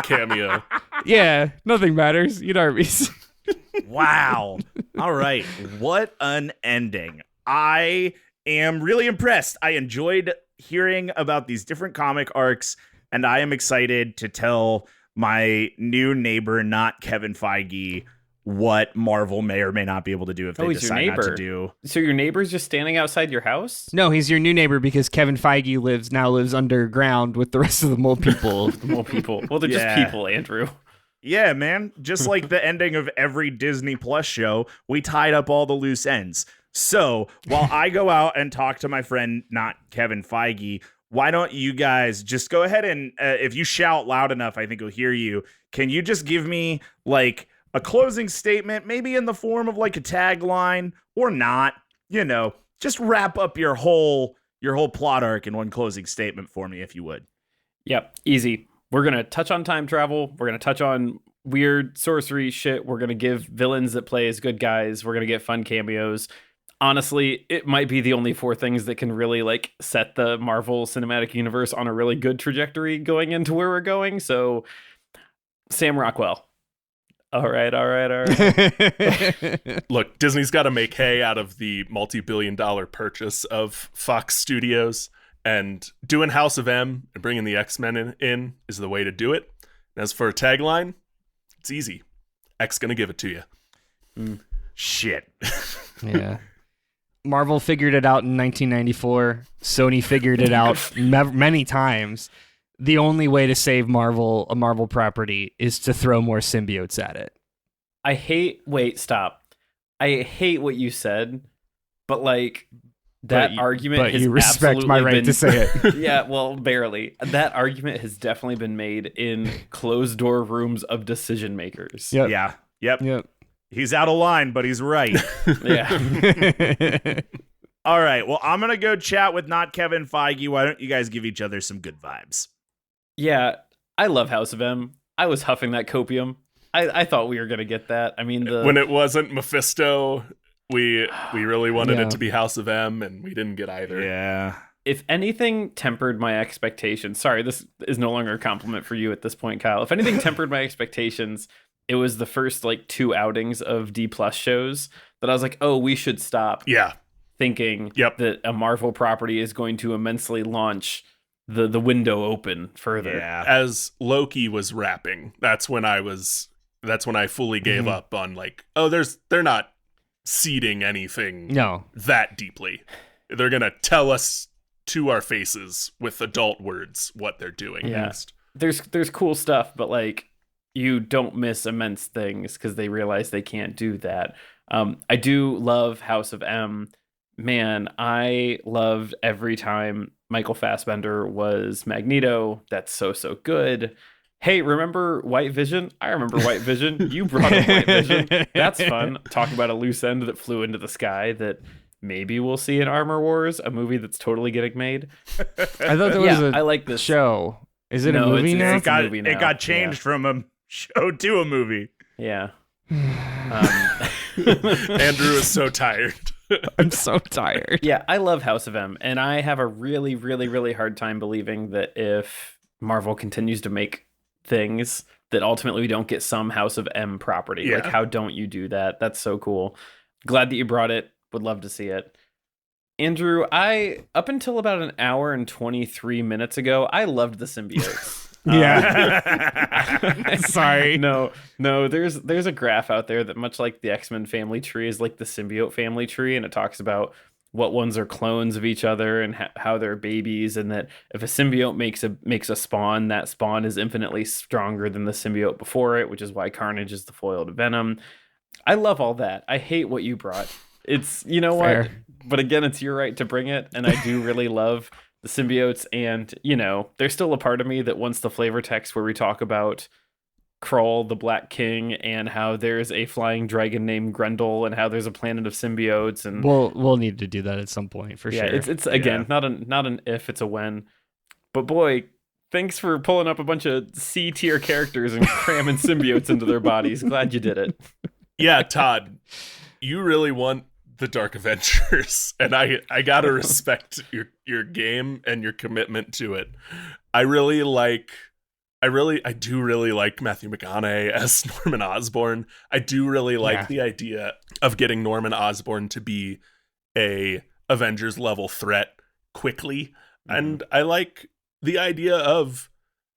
cameo. Yeah, nothing matters. You know what I mean? Wow. All right. What an ending. I am really impressed. I enjoyed hearing about these different comic arcs, and I am excited to tell my new neighbor, not Kevin Feige, what Marvel may or may not be able to do if they he's your decide not to neighbor. do. So your neighbor's just standing outside your house? No, he's your new neighbor because Kevin Feige lives underground with the rest of the mole people. Well, people. Well, they're just people, Andrew. Yeah, man. Just like the ending of every Disney Plus show, we tied up all the loose ends. So while I go out and talk to my friend, not Kevin Feige, why don't you guys just go ahead and if you shout loud enough, I think he'll hear you. Can you just give me like a closing statement, maybe in the form of like a tagline or not? You know, just wrap up your whole plot arc in one closing statement for me, if you would. Yep, easy. We're going to touch on time travel. We're going to touch on weird sorcery shit. We're going to give villains that play as good guys. We're going to get fun cameos. Honestly, it might be the only four things that can really like set the Marvel Cinematic Universe on a really good trajectory going into where we're going. So, Sam Rockwell. All right. Look, Disney's got to make hay out of the multi-billion-dollar purchase of Fox Studios, and doing House of M and bringing the X-Men in is the way to do it. And as for a tagline, it's easy. X gonna give it to you. Shit. Yeah. Marvel figured it out in 1994. Sony figured it out many times. The only way to save a Marvel property is to throw more symbiotes at it. Stop. I hate what you said, but like that argument But has you respect my absolutely right been, to say it. Yeah, well, barely. That argument has definitely been made in closed door rooms of decision makers. Yep. Yeah. Yep. Yep. He's out of line, but he's right. Yeah. All right. Well, I'm going to go chat with not Kevin Feige. Why don't you guys give each other some good vibes? Yeah, I love House of M. I was huffing that copium. I thought we were going to get that. I mean, When it wasn't Mephisto, we really wanted Yeah. it to be House of M, and we didn't get either. Yeah. if anything tempered my expectations, sorry, this is no longer a compliment for you at this point, Kyle. If anything tempered my expectations, it was the first like 2 outings of D+ shows that I was like, oh, we should stop Yeah. thinking Yep. that a Marvel property is going to immensely launch the window open further. Yeah. As Loki was wrapping, that's when I fully gave up on like, oh, they're not seeding anything No. that deeply. They're gonna tell us to our faces with adult words what they're doing Yeah. next. There's cool stuff, but like you don't miss immense things because they realize they can't do that. I do love House of M. Man, I loved every time Michael Fassbender was Magneto. That's so good. Hey, remember White Vision? I remember White Vision. You brought up White Vision. That's fun. Talk about a loose end that flew into the sky that maybe we'll see in Armor Wars, a movie that's totally getting made. I thought there was I like this show. Is it No, a movie now? it's a movie now. It got changed from a show to a movie. Yeah. Andrew is so tired. I'm so tired. Yeah, I love House of M, and I have a really, really, really hard time believing that if Marvel continues to make things, that ultimately we don't get some House of M property. Yeah. Like, how don't you do that? That's so cool. Glad that you brought it. Would love to see it. Andrew, up until about an hour and 23 minutes ago, I loved the symbiotes. Yeah. Sorry. No, there's a graph out there that much like the X-Men family tree is like the symbiote family tree, and it talks about what ones are clones of each other and how they're babies, and that if a symbiote makes a spawn, that spawn is infinitely stronger than the symbiote before it, which is why Carnage is the foil to Venom. I love all that. I hate what you brought. It's, you know Fair. what? But again, it's your right to bring it, and I do really love the symbiotes, and, you know, there's still a part of me that wants the flavor text where we talk about Krull, the Black King, and how there's a flying dragon named Grendel, and how there's a planet of symbiotes, and We'll need to do that at some point for yeah, sure. it's again not an if, it's a when. But boy, thanks for pulling up a bunch of C tier characters and cramming symbiotes into their bodies. Glad you did it. Yeah, Todd, you really want the Dark Avengers, and I gotta respect your game and your commitment to it. I do really like Matthew McConaughey as Norman Osborn. I do really like the idea of getting Norman Osborn to be a Avengers level threat quickly, and I like the idea of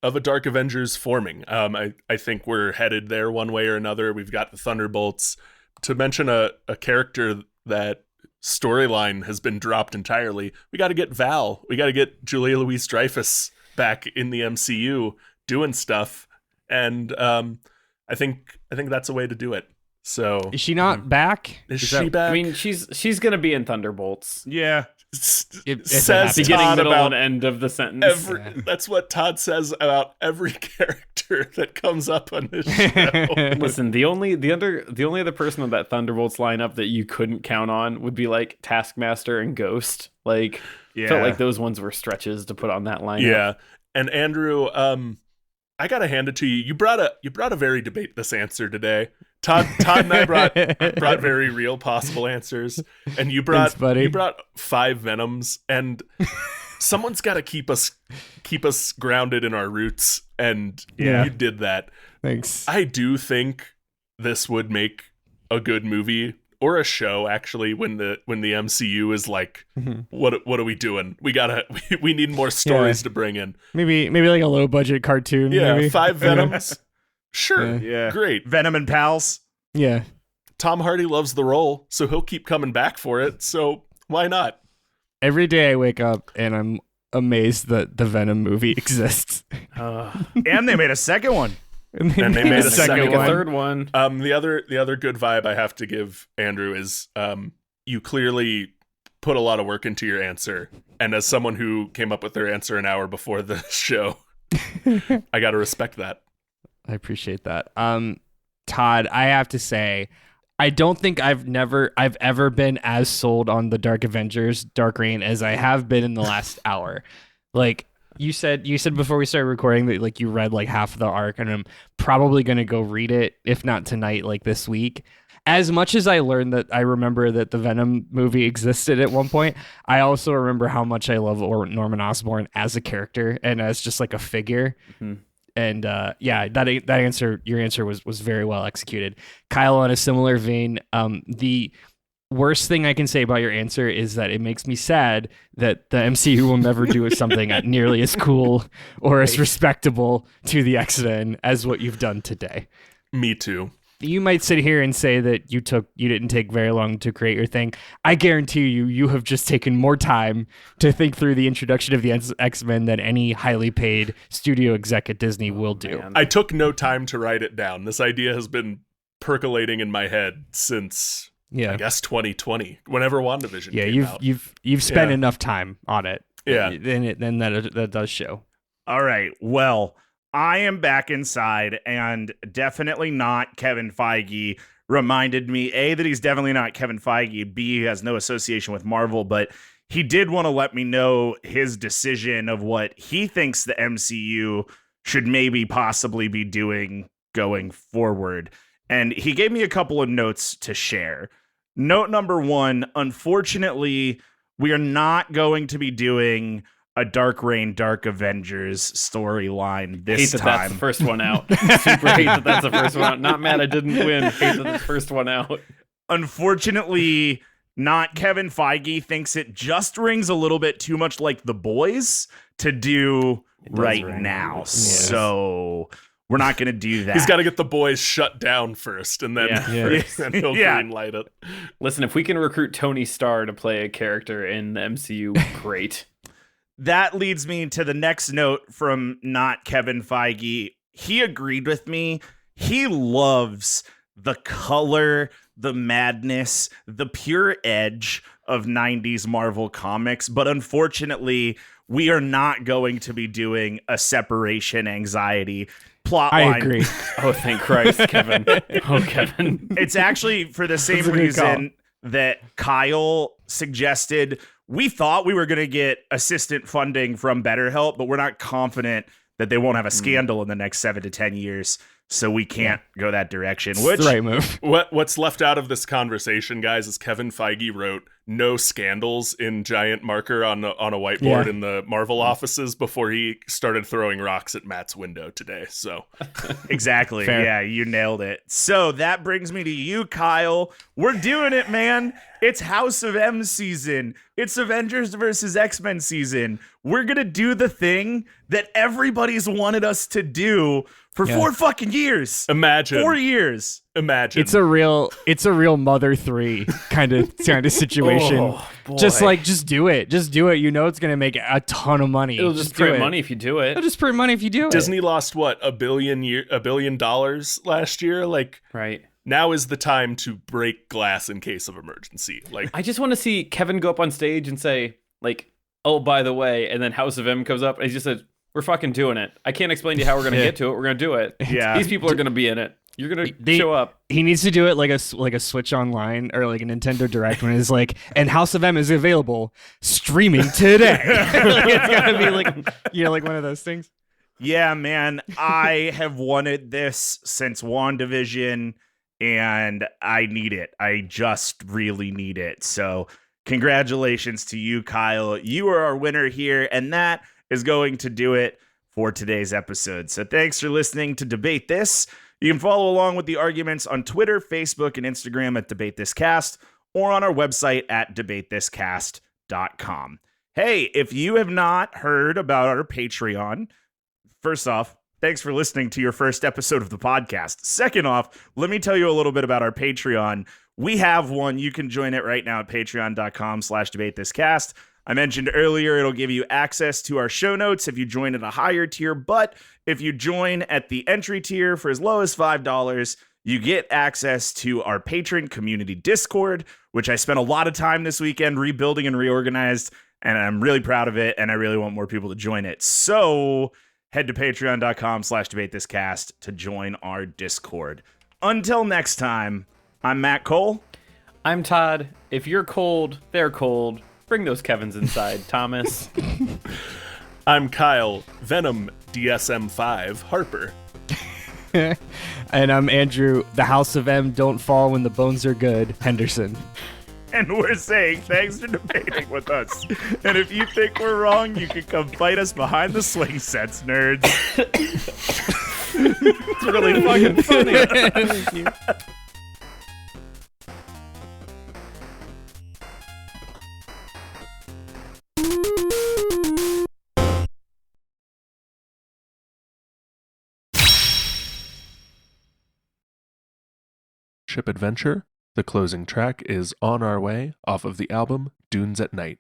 a Dark Avengers forming. I think we're headed there one way or another. We've got the Thunderbolts. To mention a character that storyline has been dropped entirely, we got to get Val. We got to get Julia Louis-Dreyfus back in the MCU doing stuff, and I think that's a way to do it. So Is she not back? is she back? I mean, she's gonna be in Thunderbolts. Yeah. If it Says happens. Beginning, Todd middle, about and end of the sentence. That's what Todd says about every character that comes up on this show. Listen, the only other person on that Thunderbolts lineup that you couldn't count on would be like Taskmaster and Ghost. Like, felt like those ones were stretches to put on that lineup. Yeah, and Andrew, I gotta hand it to you. You brought a very debate this answer today. Todd and I brought very real possible answers, and you brought Thanks, buddy. 5 Venoms, and someone's got to keep us grounded in our roots, and Yeah. you did that. Thanks. I do think this would make a good movie or a show, actually, when the MCU is like, what are we doing? We need more stories to bring in. Maybe like a low budget cartoon. Yeah, maybe. 5 Venoms. Sure. Yeah. Great. Venom and Pals. Yeah. Tom Hardy loves the role, so he'll keep coming back for it. So why not? Every day I wake up and I'm amazed that the Venom movie exists. And they made a second one. And they made a second a one. third one. The other good vibe I have to give Andrew is you clearly put a lot of work into your answer, and as someone who came up with their answer an hour before the show, I got to respect that. I appreciate that. Todd, I have to say, I don't think I've ever been as sold on the Dark Avengers Dark Reign as I have been in the last hour. Like you said before we started recording that like you read like half of the arc, and I'm probably going to go read it, if not tonight, like this week. As much as I learned that I remember that the Venom movie existed at one point, I also remember how much I love Norman Osborn as a character and as just like a figure. Mm-hmm. And that answer, your answer was very well executed. Kyle, on a similar vein, the worst thing I can say about your answer is that it makes me sad that the MCU will never do something nearly as cool or as respectable to the X-Men as what you've done today. Me too. You might sit here and say that you didn't take very long to create your thing. I guarantee you have just taken more time to think through the introduction of the X-Men than any highly paid studio exec at Disney will do. Man. I took no time to write it down. This idea has been percolating in my head since I guess 2020, whenever WandaVision came out. You've spent enough time on it. Yeah. Then that does show. All right. Well, I am back inside, and definitely not Kevin Feige reminded me, A, that he's definitely not Kevin Feige, B, he has no association with Marvel, but he did want to let me know his decision of what he thinks the MCU should maybe possibly be doing going forward. And he gave me a couple of notes to share. Note number one, unfortunately, we are not going to be doing a Dark Reign, Dark Avengers storyline this hate that time. That's the first one out. Super hate that that's the first one out. Not mad I didn't win. Hate that that's the first one out. Unfortunately, not Kevin Feige thinks it just rings a little bit too much like The Boys to do right now. Yes. So we're not going to do that. He's got to get the boys shut down first, and then, then he'll green light it. Listen, if we can recruit Tony Starr to play a character in the MCU, great. That leads me to the next note from not Kevin Feige. He agreed with me. He loves the color, the madness, the pure edge of 90s Marvel comics. But unfortunately, we are not going to be doing a separation anxiety plotline. I agree. Oh, thank Christ, Kevin. Oh, Kevin. It's actually for the same reason that Kyle suggested. We thought we were going to get assistant funding from BetterHelp, but we're not confident that they won't have a scandal in the next 7 to 10 years. So we can't go that direction. Which the right move. What's left out of this conversation, guys, is Kevin Feige wrote "no scandals" in giant marker on a whiteboard in the Marvel offices before he started throwing rocks at Matt's window today. So exactly. Fair. Yeah, you nailed it. So that brings me to you, Kyle. We're doing it, man. It's House of M season. It's Avengers versus X-Men season. We're going to do the thing that everybody's wanted us to do for 4 fucking years. Imagine. 4 years. Imagine. It's a real Mother 3 kind of situation. Oh, boy. Just do it. Just do it. You know it's gonna make a ton of money. It'll just print money if you do it. It'll just print money if you do it. Disney lost what, $1 billion last year? Like, right. Now is the time to break glass in case of emergency. Like, I just want to see Kevin go up on stage and say, like, oh, by the way, and then House of M comes up and he just said, we're fucking doing it. I can't explain to you how we're going to get to it. We're going to do it. Yeah. These people are going to be in it. You're going to show up. He needs to do it like a Switch Online or like a Nintendo Direct when it's like, and House of M is available streaming today. It's got to be like one of those things. Yeah, man. I have wanted this since WandaVision, and I need it. I just really need it. So congratulations to you, Kyle. You are our winner here, and that is going to do it for today's episode. So thanks for listening to Debate This. You can follow along with the arguments on Twitter, Facebook, and Instagram at Debate This Cast, or on our website at debatethiscast.com. Hey, if you have not heard about our Patreon, first off, thanks for listening to your first episode of the podcast. Second off, let me tell you a little bit about our Patreon. We have one. You can join it right now at patreon.com/debatethiscast. I mentioned earlier it'll give you access to our show notes if you join at a higher tier, but if you join at the entry tier for as low as $5, you get access to our patron community Discord, which I spent a lot of time this weekend rebuilding and reorganized, and I'm really proud of it, and I really want more people to join it. So head to patreon.com/debatethiscast to join our Discord. Until next time, I'm Matt Cole. I'm Todd. If you're cold, they're cold. Bring those Kevins inside, Thomas. I'm Kyle, Venom DSM-5 Harper. And I'm Andrew, the House of M don't fall when the bones are good, Henderson. And we're saying thanks for debating with us. And if you think we're wrong, you can come fight us behind the swing sets, nerds. It's really fucking funny. Thank you. Ship Adventure. The closing track is On Our Way off of the album Dunes at Night.